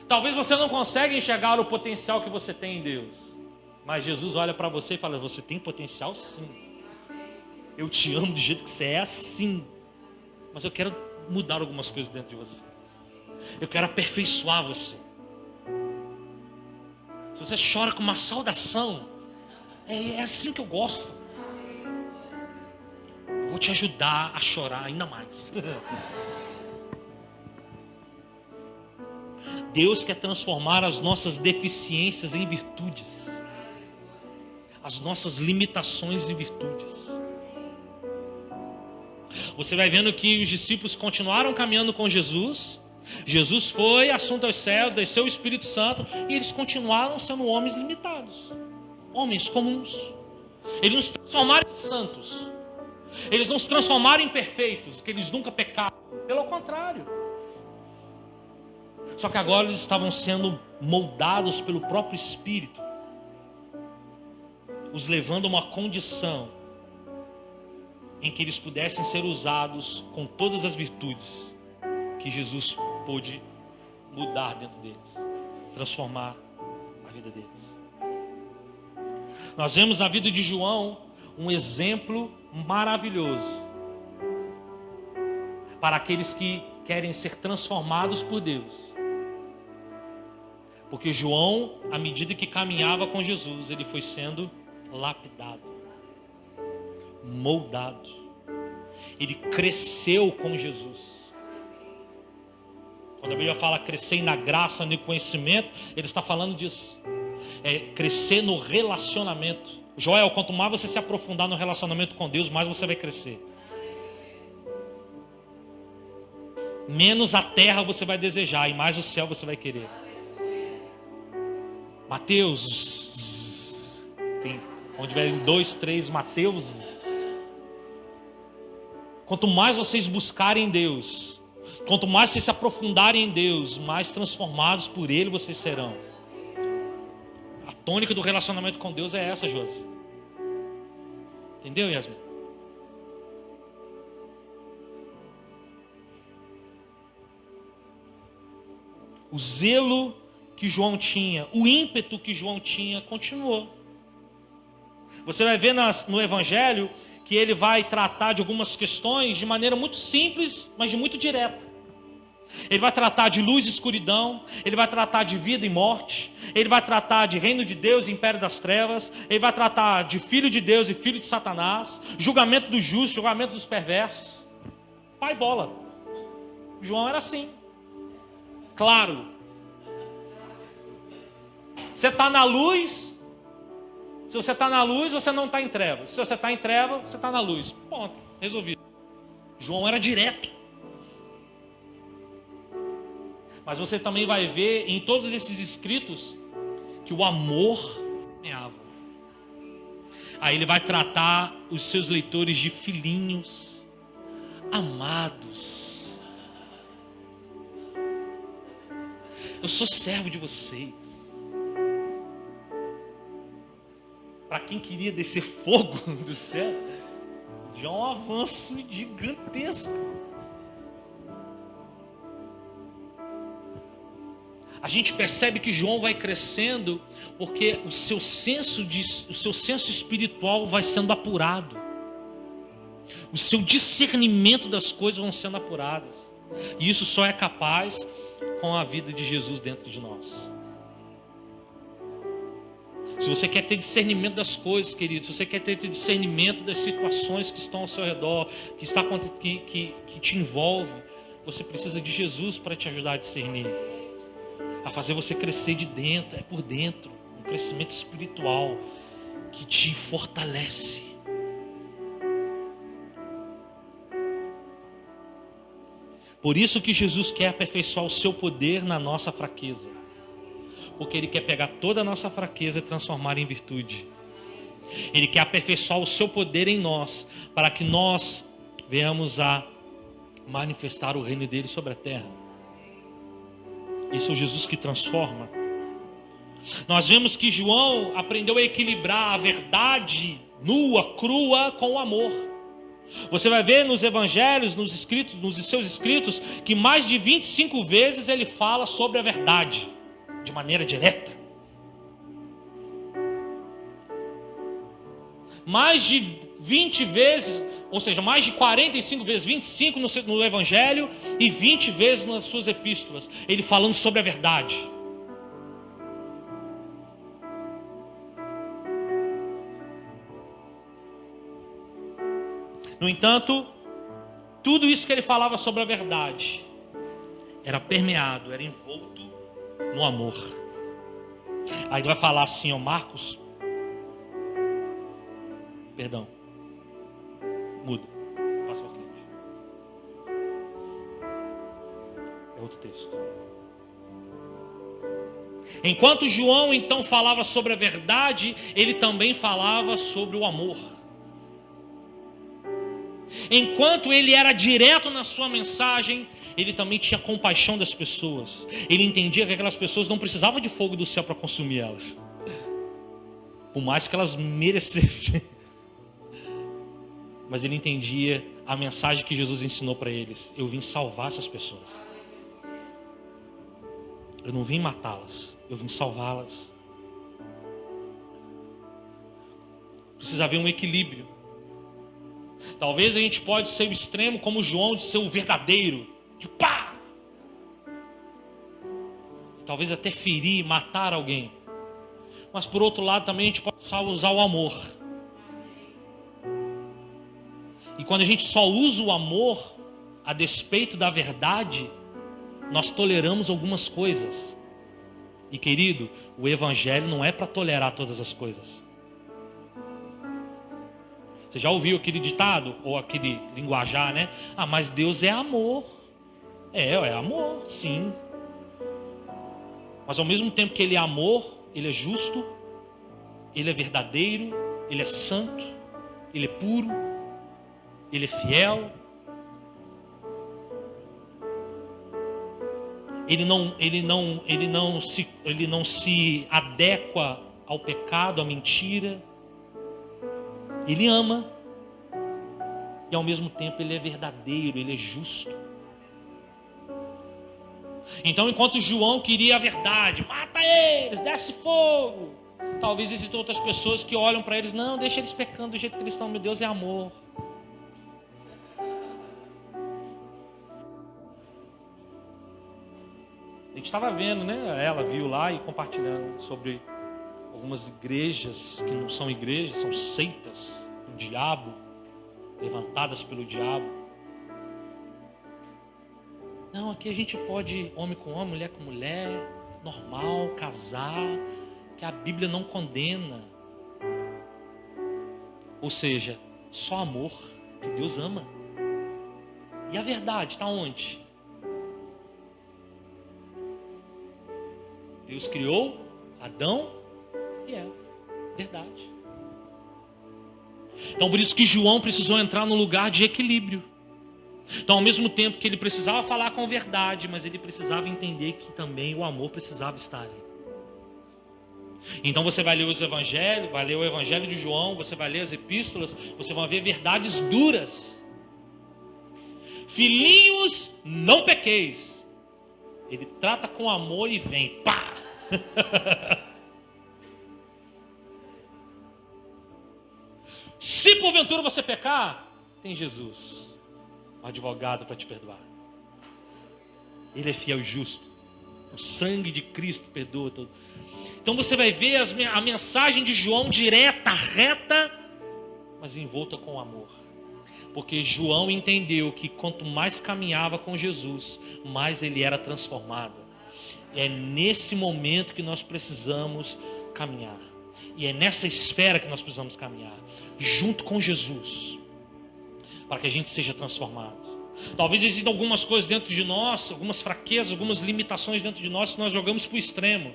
Talvez você não consiga enxergar o potencial que você tem em Deus, mas Jesus olha para você e fala: você tem potencial sim. Eu te amo do jeito que você é assim, mas eu quero mudar algumas coisas dentro de você. Eu quero aperfeiçoar você. Se você chora com uma saudação, é assim que eu gosto. Eu vou te ajudar a chorar ainda mais. Deus quer transformar as nossas deficiências em virtudes, as nossas limitações em virtudes. Você vai vendo que os discípulos continuaram caminhando com Jesus. Jesus foi, assunto aos céus, desceu o Espírito Santo, e eles continuaram sendo homens limitados, homens comuns. Eles não se transformaram em santos, eles não se transformaram em perfeitos, que eles nunca pecaram. Pelo contrário. Só que agora eles estavam sendo moldados pelo próprio Espírito, os levando a uma condição em que eles pudessem ser usados com todas as virtudes que Jesus pôde mudar dentro deles, transformar a vida deles. Nós vemos na vida de João um exemplo maravilhoso para aqueles que querem ser transformados por Deus. Porque João, à medida que caminhava com Jesus, ele foi sendo lapidado, moldado. Ele cresceu com Jesus. Quando a Bíblia fala crescer na graça, no conhecimento, ele está falando disso. É crescer no relacionamento. Joel, quanto mais você se aprofundar no relacionamento com Deus, mais você vai crescer. Menos a terra você vai desejar e mais o céu você vai querer. Mateus, onde tiver 2, 3 Mateus. Quanto mais vocês buscarem Deus, Quanto mais vocês se aprofundarem em Deus, mais transformados por Ele vocês serão. A tônica do relacionamento com Deus é essa, Josi. Entendeu, Yasmin? O zelo que João tinha, o ímpeto que João tinha, continuou. Você vai ver no Evangelho que ele vai tratar de algumas questões de maneira muito simples, mas de muito direta. Ele vai tratar de luz e escuridão, ele vai tratar de vida e morte, ele vai tratar de reino de Deus e império das trevas, ele vai tratar de filho de Deus e filho de Satanás, julgamento dos justos, julgamento dos perversos. Pai bola. João era assim. Claro. Você está na luz. Se você está na luz, você não está em trevas. Se você está em trevas, você está na luz. Ponto. Resolvido. João era direto. Mas você também vai ver em todos esses escritos que o amor permeava. Aí ele vai tratar os seus leitores de filhinhos, amados. Eu sou servo de vocês. Para quem queria descer fogo do céu, já é um avanço gigantesco. A gente percebe que João vai crescendo porque o seu senso espiritual vai sendo apurado. O seu discernimento das coisas vão sendo apuradas. E isso só é capaz com a vida de Jesus dentro de nós. Se você quer ter discernimento das coisas, querido, se você quer ter discernimento das situações que estão ao seu redor, que te envolve, você precisa de Jesus para te ajudar a discernir, a fazer você crescer de dentro, é por dentro, um crescimento espiritual que te fortalece. Por isso que Jesus quer aperfeiçoar o seu poder na nossa fraqueza. Porque Ele quer pegar toda a nossa fraqueza e transformar em virtude. Ele quer aperfeiçoar o seu poder em nós, para que nós venhamos a manifestar o reino dele sobre a terra. Esse é o Jesus que transforma. Nós vemos que João aprendeu a equilibrar a verdade nua, crua, com o amor. Você vai ver nos evangelhos, nos seus escritos, que mais de 25 vezes ele fala sobre a verdade, de maneira direta. Mais de 20 vezes, ou seja, mais de 45 vezes, 25 no evangelho e 20 vezes nas suas epístolas, ele falando sobre a verdade. No entanto, tudo isso que ele falava sobre a verdade era permeado, era envolto no amor. Aí ele vai falar assim, ó, Marcos. Perdão. Muda. Passa pra frente. É outro texto. Enquanto João então falava sobre a verdade, ele também falava sobre o amor. Enquanto ele era direto na sua mensagem, ele também tinha compaixão das pessoas. Ele entendia que aquelas pessoas não precisavam de fogo do céu para consumir elas, por mais que elas merecessem. Mas ele entendia a mensagem que Jesus ensinou para eles. Eu vim salvar essas pessoas. Eu não vim matá-las, eu vim salvá-las. Precisa haver um equilíbrio. Talvez a gente pode ser o extremo como João, de ser o verdadeiro, de pá! Talvez até ferir, matar alguém. Mas por outro lado também a gente pode só usar o amor. E quando a gente só usa o amor a despeito da verdade, nós toleramos algumas coisas. E querido, o evangelho não é para tolerar todas as coisas. Você já ouviu aquele ditado, ou aquele linguajar, né? Ah, mas Deus é amor. É amor, sim. Mas ao mesmo tempo que Ele é amor, Ele é justo, Ele é verdadeiro, Ele é santo, Ele é puro, Ele é fiel. ele não se adequa ao pecado, à mentira. Ele ama. E ao mesmo tempo ele é verdadeiro, ele é justo. Então, enquanto João queria a verdade, mata eles, desce fogo. Talvez existam outras pessoas que olham para eles, não, deixa eles pecando do jeito que eles estão, meu Deus é amor. A gente estava vendo, né? Ela viu lá e compartilhando sobre algumas igrejas que não são igrejas, são seitas do diabo, levantadas pelo diabo. Não, aqui a gente pode homem com homem, mulher com mulher, normal, casar, que a Bíblia não condena. Ou seja, só amor, que Deus ama. E a verdade está onde? Deus criou Adão e Eva. Verdade. Então por isso que João precisou entrar num lugar de equilíbrio. Então ao mesmo tempo que ele precisava falar com verdade, mas ele precisava entender que também o amor precisava estar ali. Então você vai ler os evangelhos, vai ler o evangelho de João, você vai ler as epístolas, você vai ver verdades duras. Filhinhos, não pequeis. Ele trata com amor e vem, pá! Se porventura você pecar, tem Jesus, um advogado para te perdoar. Ele é fiel e justo. O sangue de Cristo perdoa tudo. Então você vai ver a mensagem de João direta, reta, mas envolta com amor. Porque João entendeu que quanto mais caminhava com Jesus, mais ele era transformado. E é nesse momento que nós precisamos caminhar. E é nessa esfera que nós precisamos caminhar, junto com Jesus, para que a gente seja transformado. Talvez existam algumas coisas dentro de nós, algumas fraquezas, algumas limitações dentro de nós que nós jogamos para o extremo.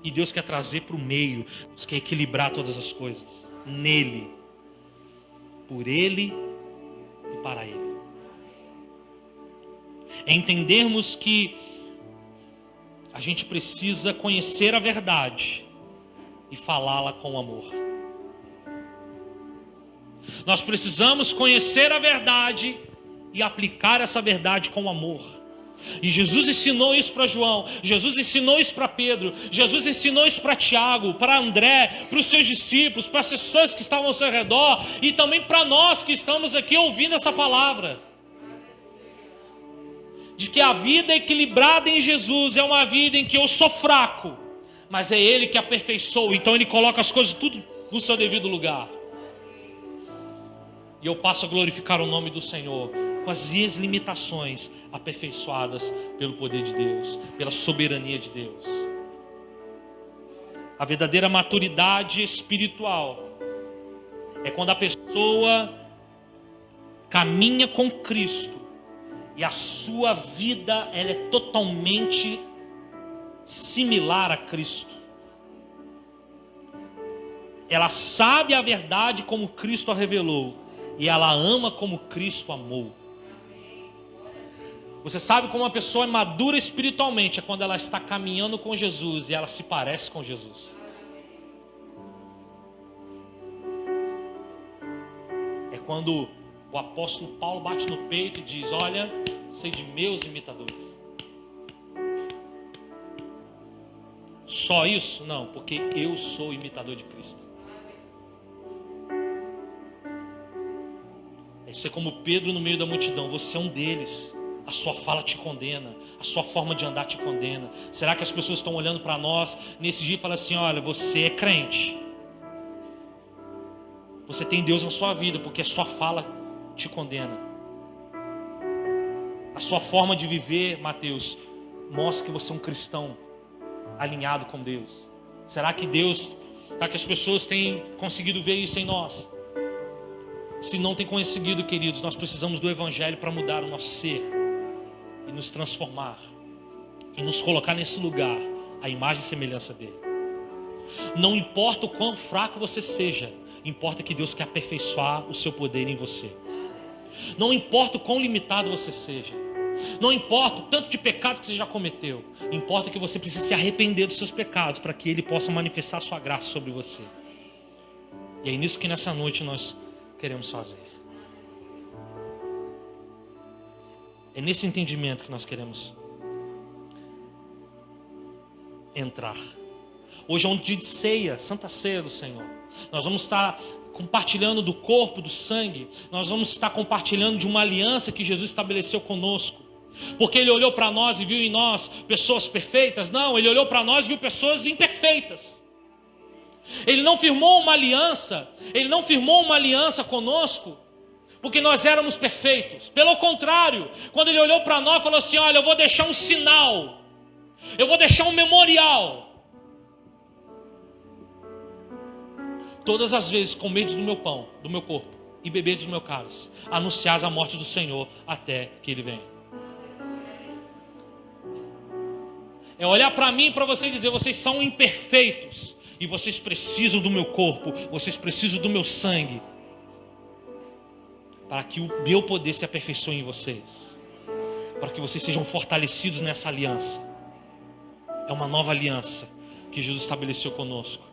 E Deus quer trazer para o meio, Deus quer equilibrar todas as coisas nele, por Ele e para Ele. É entendermos que a gente precisa conhecer a verdade e falá-la com amor. Nós precisamos conhecer a verdade e aplicar essa verdade com amor. E Jesus ensinou isso para João, Jesus ensinou isso para Pedro, Jesus ensinou isso para Tiago, para André, para os seus discípulos, para as pessoas que estavam ao seu redor e também para nós que estamos aqui ouvindo essa palavra. De que a vida equilibrada em Jesus é uma vida em que eu sou fraco, mas é Ele que aperfeiçoa, então Ele coloca as coisas tudo no seu devido lugar. E eu passo a glorificar o nome do Senhor, com as minhas limitações aperfeiçoadas pelo poder de Deus, pela soberania de Deus. A verdadeira maturidade espiritual é quando a pessoa caminha com Cristo e a sua vida ela é totalmente similar a Cristo. Ela sabe a verdade como Cristo a revelou e ela ama como Cristo amou. Você sabe como uma pessoa é madura espiritualmente? É quando ela está caminhando com Jesus e ela se parece com Jesus. É quando o apóstolo Paulo bate no peito e diz: olha, sei de meus imitadores. Só isso? Não, porque eu sou imitador de Cristo. É ser como Pedro no meio da multidão. Você é um deles. A sua fala te condena, a sua forma de andar te condena. Será que as pessoas estão olhando para nós nesse dia e falam assim: olha, você é crente, você tem Deus na sua vida, porque a sua fala te condena. A sua forma de viver, Mateus, mostra que você é um cristão alinhado com Deus. Será que as pessoas têm conseguido ver isso em nós? Se não tem conseguido, queridos, nós precisamos do Evangelho para mudar o nosso ser e nos transformar e nos colocar nesse lugar, a imagem e semelhança dele. Não importa o quão fraco você seja, importa que Deus quer aperfeiçoar o seu poder em você. Não importa o quão limitado você seja, Não importa o tanto de pecado que você já cometeu. Importa que você precisa se arrepender dos seus pecados para que Ele possa manifestar sua graça sobre você. E é nisso que nessa noite nós queremos fazer. É nesse entendimento que nós queremos entrar. Hoje é um dia de ceia, Santa Ceia do Senhor. Nós vamos estar compartilhando do corpo, do sangue. Nós vamos estar compartilhando de uma aliança que Jesus estabeleceu conosco. Porque Ele olhou para nós e viu em nós pessoas perfeitas? Não, Ele olhou para nós e viu pessoas imperfeitas. Ele não firmou uma aliança. Ele não firmou uma aliança conosco porque nós éramos perfeitos. Pelo contrário, quando Ele olhou para nós e falou assim: olha, eu vou deixar um sinal, eu vou deixar um memorial. Todas as vezes comedes do meu pão, do meu corpo, e bebedes do meu cálice, anunciais a morte do Senhor até que Ele venha. É olhar para mim e para você e dizer: vocês são imperfeitos, e vocês precisam do meu corpo, vocês precisam do meu sangue, para que o meu poder se aperfeiçoe em vocês, para que vocês sejam fortalecidos nessa aliança. É uma nova aliança que Jesus estabeleceu conosco.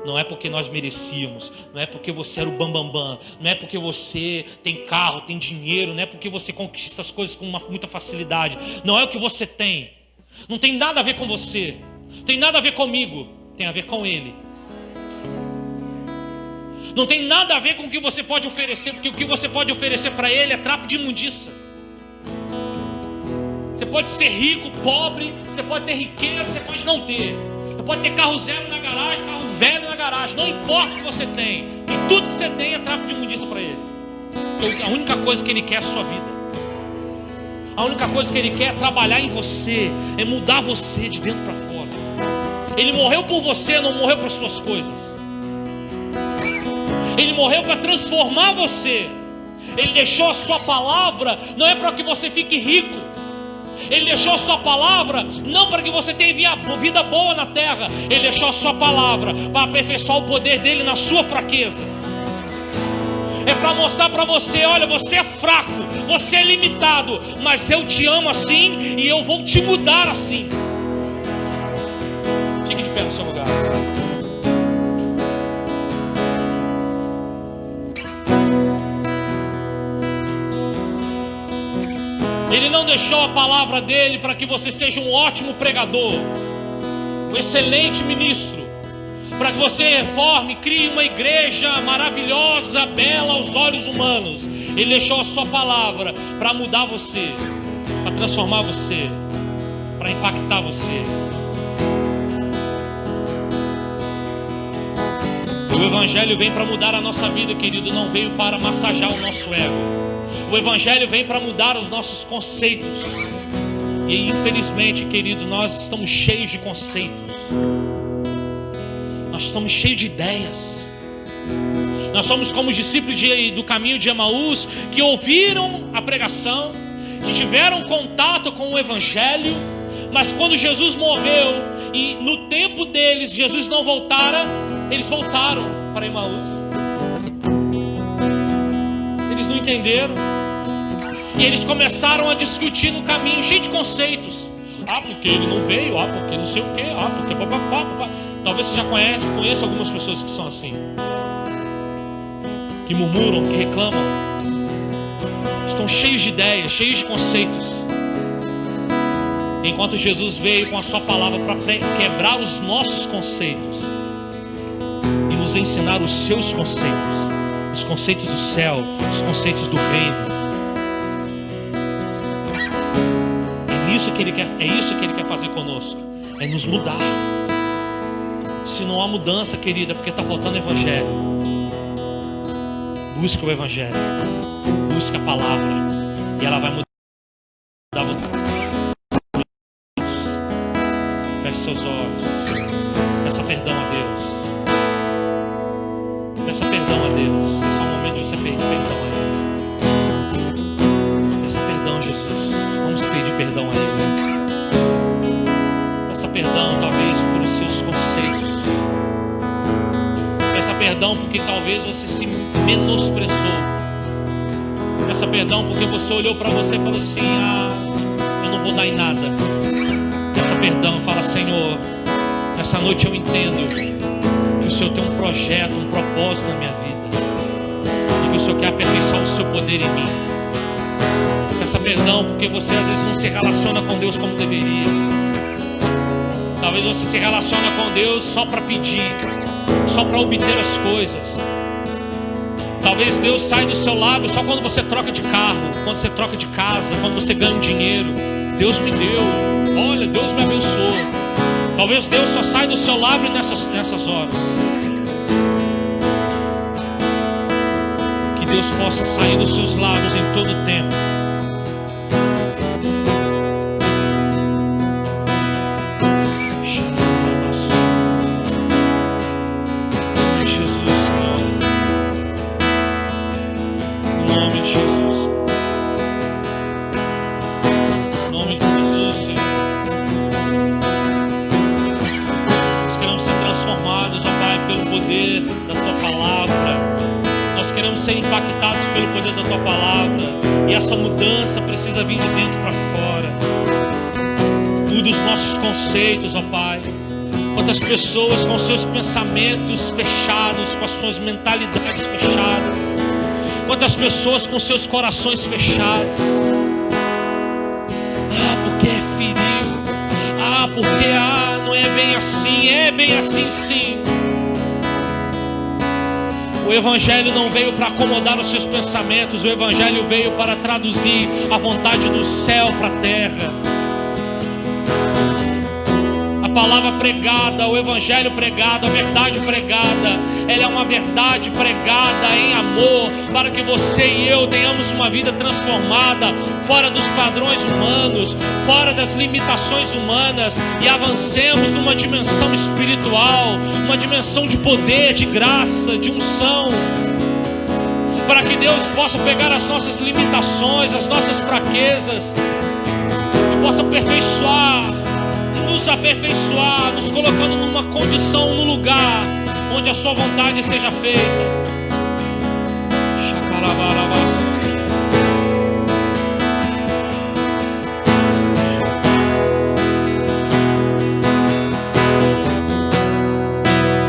Não é porque nós merecíamos, não é porque você era o bambambam, não é porque você tem carro, tem dinheiro, não é porque você conquista as coisas com muita facilidade. Não é o que você tem. Não tem nada a ver com você, não tem nada a ver comigo, tem a ver com Ele. Não tem nada a ver com o que você pode oferecer, porque o que você pode oferecer para Ele é trapo de imundícia. Você pode ser rico, pobre, você pode ter riqueza, você pode não ter. Você pode ter carro zero na garagem, carro velho na garagem. Não importa o que você tem, e tudo que você tem é trapo de imundícia para Ele. Porque a única coisa que Ele quer é a sua vida. A única coisa que Ele quer é trabalhar em você, é mudar você de dentro para fora. Ele morreu por você, não morreu para suas coisas. Ele morreu para transformar você. Ele deixou a sua palavra, não é para que você fique rico. Ele deixou a sua palavra não para que você tenha vida boa na terra. Ele deixou a sua palavra para aperfeiçoar o poder dele na sua fraqueza. É para mostrar para você: olha, você é fraco, você é limitado, mas eu te amo assim e eu vou te mudar assim. Fique de pé no seu lugar. Ele não deixou a palavra dele para que você seja um ótimo pregador, um excelente ministro, para que você reforme, crie uma igreja maravilhosa, bela aos olhos humanos. Ele deixou a sua palavra para mudar você, para transformar você, para impactar você. O Evangelho vem para mudar a nossa vida, querido, não veio para massagear o nosso ego. O Evangelho vem para mudar os nossos conceitos. E infelizmente, queridos, nós estamos cheios de conceitos. Nós estamos cheios de ideias. Nós somos como os discípulos do caminho de Emaús, que ouviram a pregação, que tiveram contato com o Evangelho, mas quando Jesus morreu e no tempo deles Jesus não voltara, eles voltaram para Emaús. Eles não entenderam. E eles começaram a discutir no caminho, cheio de conceitos. Ah, porque ele não veio, ah, porque não sei o quê, ah, porque papapá, papapá. Talvez você já conheça algumas pessoas que são assim, que murmuram, que reclamam. Estão cheios de ideias, cheios de conceitos. Enquanto Jesus veio com a sua palavra para quebrar os nossos conceitos e nos ensinar os seus conceitos, os conceitos do céu, os conceitos do reino. É isso que Ele quer fazer conosco, é nos mudar. Se não há mudança, querida, é porque está faltando Evangelho. Busque o Evangelho, busque a palavra, e ela vai mudar você. Feche seus olhos, peça perdão a Deus. Peça perdão a Deus. Esse é o momento de você pedir perdão a Ele. Peça perdão, Jesus. Vamos pedir perdão a Ele. Peça perdão, talvez, pelos seus conceitos. Peça perdão porque talvez você se menosprezou. Peça perdão porque você olhou para você e falou assim: eu não vou dar em nada. Peça perdão e fala: Senhor, nessa noite eu entendo que o Senhor tem um projeto, um propósito na minha vida, e que o Senhor quer aperfeiçoar o seu poder em mim. Peça perdão porque você às vezes não se relaciona com Deus como deveria. Talvez você se relaciona com Deus só para pedir, só para obter as coisas. Talvez Deus saia do seu lábio só quando você troca de carro, quando você troca de casa, quando você ganha um dinheiro. Deus me deu, olha, Deus me abençoou. Talvez Deus só saia do seu lábio nessas horas. Que Deus possa sair dos seus lábios em todo o tempo. Impactados pelo poder da tua palavra, e essa mudança precisa vir de dentro para fora. Muda os nossos conceitos, ó Pai. Quantas pessoas com seus pensamentos fechados, com as suas mentalidades fechadas, quantas pessoas com seus corações fechados. Porque feriu. Porque não é bem assim. É bem assim sim. O Evangelho não veio para acomodar os seus pensamentos. O Evangelho veio para traduzir a vontade do céu para a terra. A palavra pregada, o Evangelho pregado, a verdade pregada, ela é uma verdade pregada em amor, para que você e eu tenhamos uma vida transformada, fora dos padrões humanos, fora das limitações humanas, e avancemos numa dimensão espiritual, uma dimensão de poder, de graça, de unção, para que Deus possa pegar as nossas limitações, as nossas fraquezas, e possa nos aperfeiçoar, nos colocando numa condição, num lugar onde a sua vontade seja feita.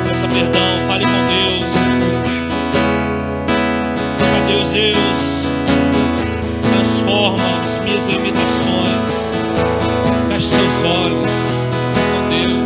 Peça perdão, fale com Deus. Deus, transforma as minhas limitações. Feche seus olhos com Deus.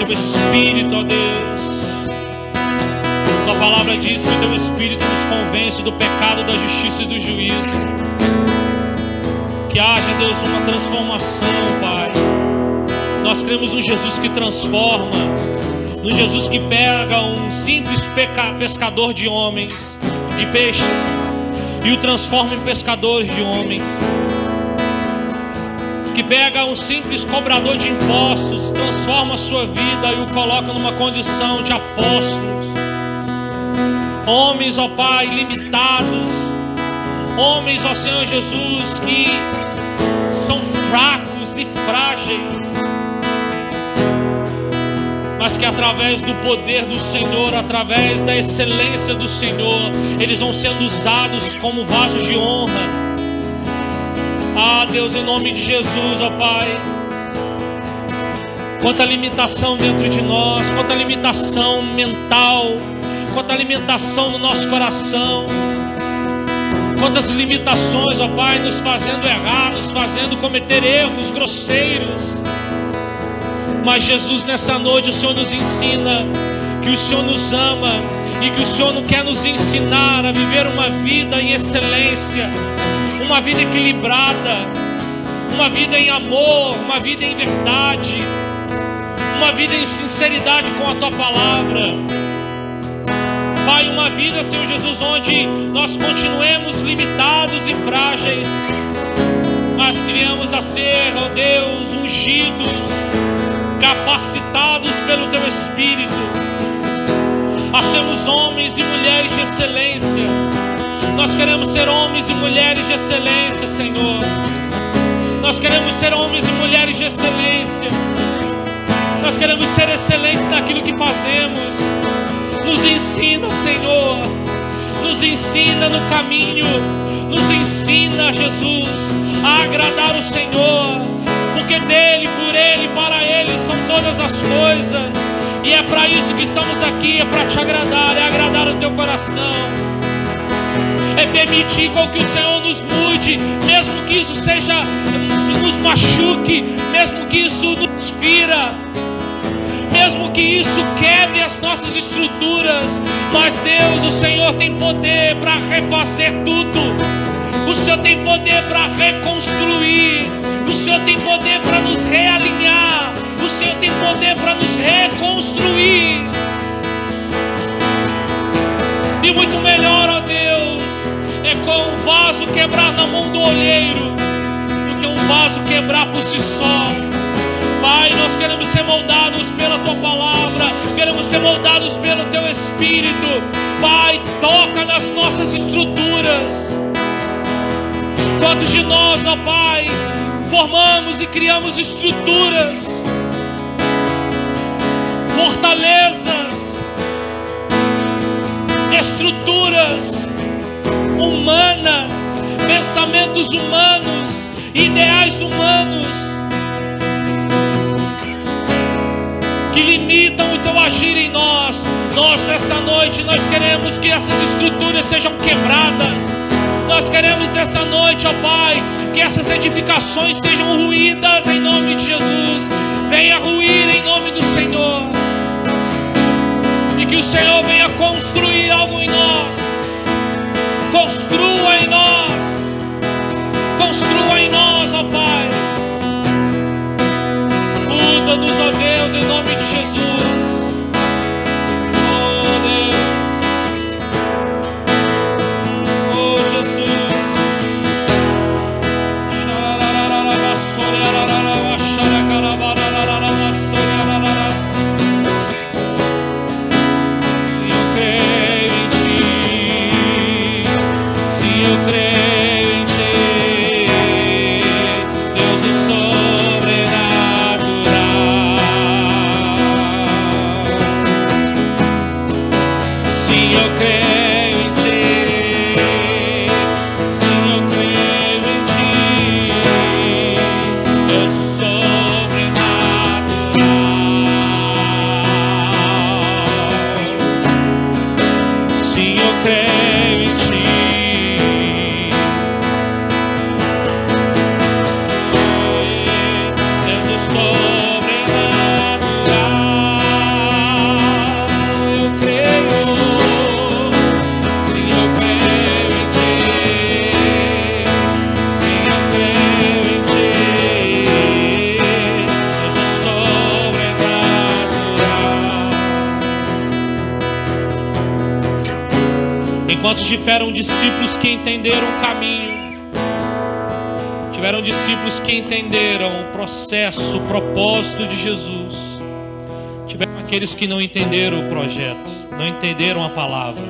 Espírito, ó Deus, tua palavra diz que o teu Espírito nos convence do pecado, da justiça e do juízo. Que haja, Deus, uma transformação, Pai. Nós cremos num Jesus que transforma, num Jesus que pega um simples pescador de homens, de peixes, e o transforma em pescadores de homens. Que pega um simples cobrador de impostos, transforma a sua vida e o coloca numa condição de apóstolos. Homens, ó Pai, limitados. Homens, ó Senhor Jesus, que são fracos e frágeis, mas que através do poder do Senhor, através da excelência do Senhor, eles vão sendo usados como vasos de honra. Ah, Deus, em nome de Jesus, ó Pai, quanta limitação dentro de nós, quanta limitação mental, quanta limitação no nosso coração, quantas limitações, ó Pai, nos fazendo errar, nos fazendo cometer erros grosseiros. Mas Jesus, nessa noite o Senhor nos ensina que o Senhor nos ama e que o Senhor não quer nos ensinar a viver uma vida em excelência, uma vida equilibrada, uma vida em amor, uma vida em verdade, uma vida em sinceridade com a Tua palavra. Pai, uma vida, Senhor Jesus, onde nós continuemos limitados e frágeis, mas criamos a ser, ó Deus, ungidos, capacitados pelo Teu Espírito, a sermos homens e mulheres de excelência. Nós queremos ser homens e mulheres de excelência, Senhor. Nós queremos ser homens e mulheres de excelência. Nós queremos ser excelentes naquilo que fazemos. Nos ensina, Senhor. Nos ensina no caminho. Nos ensina, Jesus, a agradar o Senhor. Porque dele, por ele, para ele são todas as coisas. E é para isso que estamos aqui, é para te agradar, é agradar o teu coração. É permitir com que o Senhor nos mude, mesmo que isso seja, nos machuque, mesmo que isso nos fira, mesmo que isso quebre as nossas estruturas. Mas Deus, o Senhor tem poder para refazer tudo. O Senhor tem poder para reconstruir. O Senhor tem poder para nos realinhar. O Senhor tem poder para nos reconstruir. E muito melhor, ó Deus, é com um vaso quebrar na mão do olheiro do que um vaso quebrar por si só. Pai, nós queremos ser moldados pela Tua palavra, queremos ser moldados pelo Teu Espírito. Pai, toca nas nossas estruturas. Quantos de nós, ó Pai, formamos e criamos estruturas, fortalezas, estruturas humanas, pensamentos humanos, ideais humanos, que limitam o Teu agir em nós. Nós, nessa noite, nós queremos que essas estruturas sejam quebradas. Nós queremos nessa noite, ó Pai, que essas edificações sejam ruídas em nome de Jesus. Venha ruir em nome do Senhor. E que o Senhor venha construir algo em nós. Construa em nós. Construa em nós, ó Pai. Muda-nos, ó Deus, em nome de Jesus. Oh Deus. Oh Jesus. Enquanto tiveram discípulos que entenderam o caminho, tiveram discípulos que entenderam o processo, o propósito de Jesus, tiveram aqueles que não entenderam o projeto, não entenderam a palavra.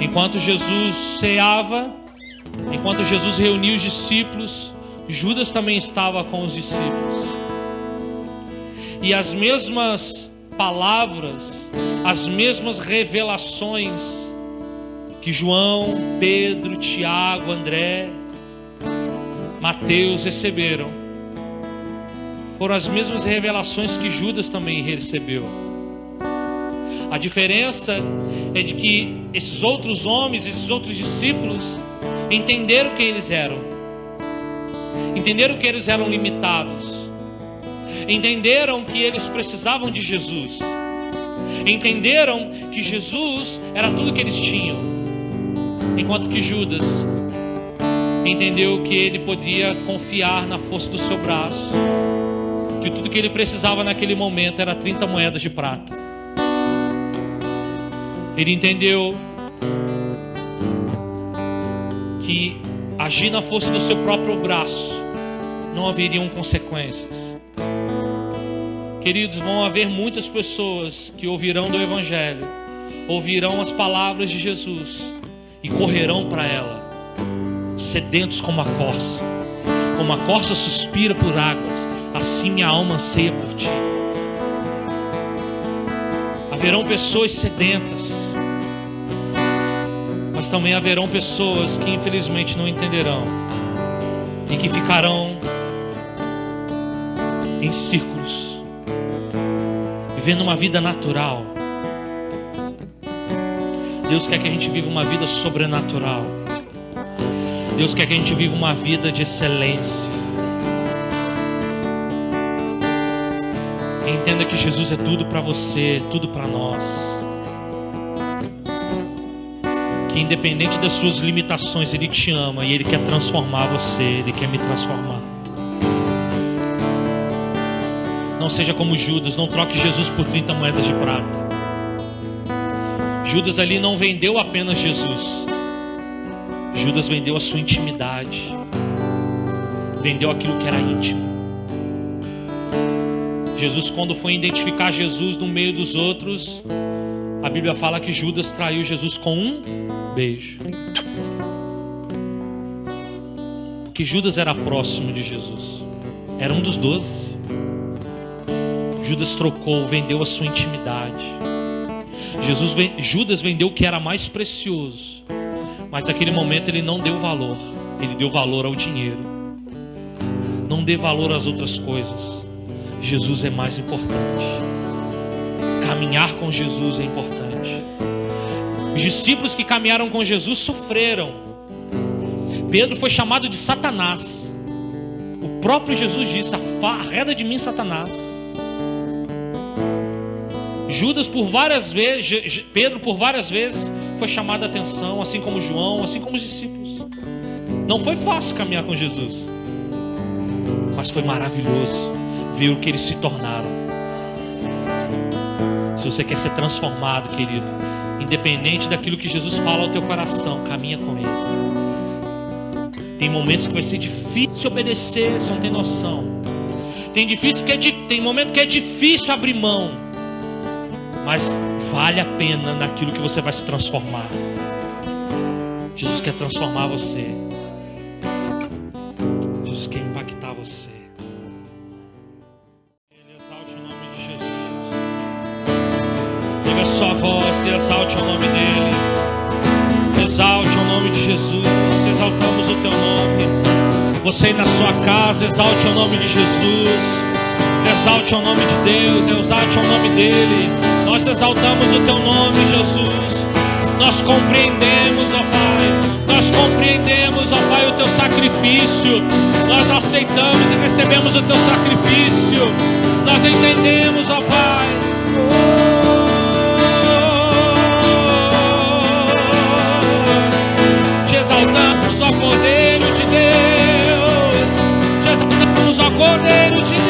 Enquanto Jesus ceava, enquanto Jesus reunia os discípulos, Judas também estava com os discípulos. E as mesmas palavras, as mesmas revelações que João, Pedro, Tiago, André, Mateus receberam, foram as mesmas revelações que Judas também recebeu. A diferença é de que esses outros homens, esses outros discípulos, entenderam quem eles eram. Entenderam que eles eram limitados. Entenderam que eles precisavam de Jesus. Entenderam que Jesus era tudo que eles tinham. Enquanto que Judas entendeu que ele podia confiar na força do seu braço. Que tudo que ele precisava naquele momento era 30 moedas de prata. Ele entendeu que agir na força do seu próprio braço não haveriam consequências. Queridos, vão haver muitas pessoas que ouvirão do Evangelho, ouvirão as palavras de Jesus e correrão para ela, sedentos como a corça. Como a corça suspira por águas, assim minha alma anseia por ti. Haverão pessoas sedentas, mas também haverão pessoas que infelizmente não entenderão e que ficarão em círculos, vivendo uma vida natural. Deus quer que a gente viva uma vida sobrenatural. Deus quer que a gente viva uma vida de excelência. Entenda que Jesus é tudo para você, tudo para nós. Que independente das suas limitações, Ele te ama e Ele quer transformar você, Ele quer me transformar. Não seja como Judas, não troque Jesus por 30 moedas de prata. Judas ali não vendeu apenas Jesus. Judas vendeu a sua intimidade. Vendeu aquilo que era íntimo. Jesus, quando foi identificar Jesus no meio dos outros, a Bíblia fala que Judas traiu Jesus com um beijo. Porque Judas era próximo de Jesus. Era um dos 12. Judas trocou, vendeu a sua intimidade. Judas vendeu o que era mais precioso. Mas naquele momento ele não deu valor. Ele deu valor ao dinheiro. Não dê valor às outras coisas. Jesus é mais importante. Caminhar com Jesus é importante. Os discípulos que caminharam com Jesus sofreram. Pedro foi chamado de Satanás. O próprio Jesus disse: arreda de mim, Satanás. Judas por várias vezes, Pedro por várias vezes foi chamado a atenção, assim como João, assim como os discípulos. Não foi fácil caminhar com Jesus, mas foi maravilhoso ver o que eles se tornaram. Se você quer ser transformado, querido, independente daquilo que Jesus fala ao teu coração, caminha com Ele. Tem momentos que vai ser difícil obedecer, você não tem noção. Tem momento que é difícil abrir mão, mas vale a pena naquilo que você vai se transformar. Jesus quer transformar você. Jesus quer impactar você. Exalte o nome de Jesus. Pega a sua voz e exalte o nome dEle. Exalte o nome de Jesus. Exaltamos o Teu nome. Você aí na sua casa, exalte o nome de Jesus. Exalte o nome de Deus. Exalte o nome dEle. Nós exaltamos o Teu nome, Jesus. Nós compreendemos, ó Pai. Nós compreendemos, ó Pai, o Teu sacrifício. Nós aceitamos e recebemos o Teu sacrifício. Nós entendemos, ó Pai. Te exaltamos, ó Cordeiro de Deus. Te exaltamos, ó Cordeiro de Deus.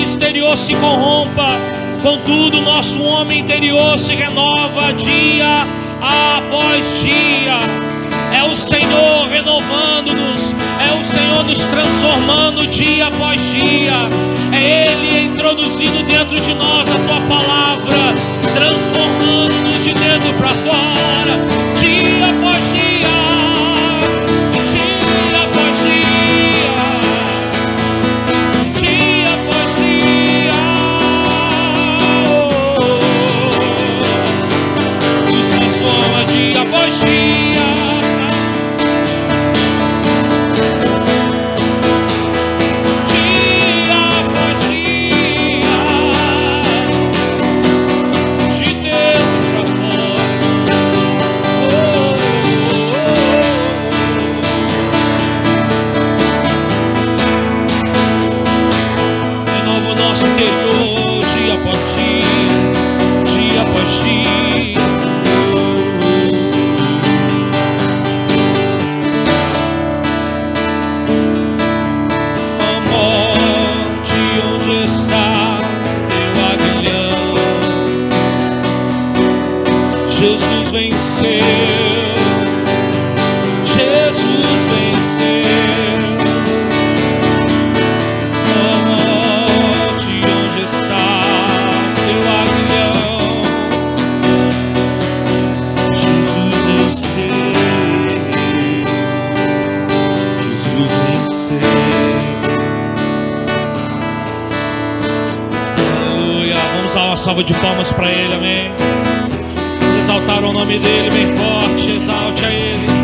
homem exterior se corrompa, contudo nosso homem interior se renova dia após dia. É o Senhor renovando-nos, é o Senhor nos transformando dia após dia. É Ele introduzindo dentro de nós a Tua palavra, transformando-nos de dentro para fora, dia após dia, dia após dia, dia após dia. Nos transforma dia após dia. Jesus venceu, Jesus venceu. Oh, morte, onde está seu aguilhão? Jesus venceu, Jesus venceu. Aleluia, vamos dar uma salva de palmas para Ele, amém. Exaltar o nome dele bem forte, exalte a Ele.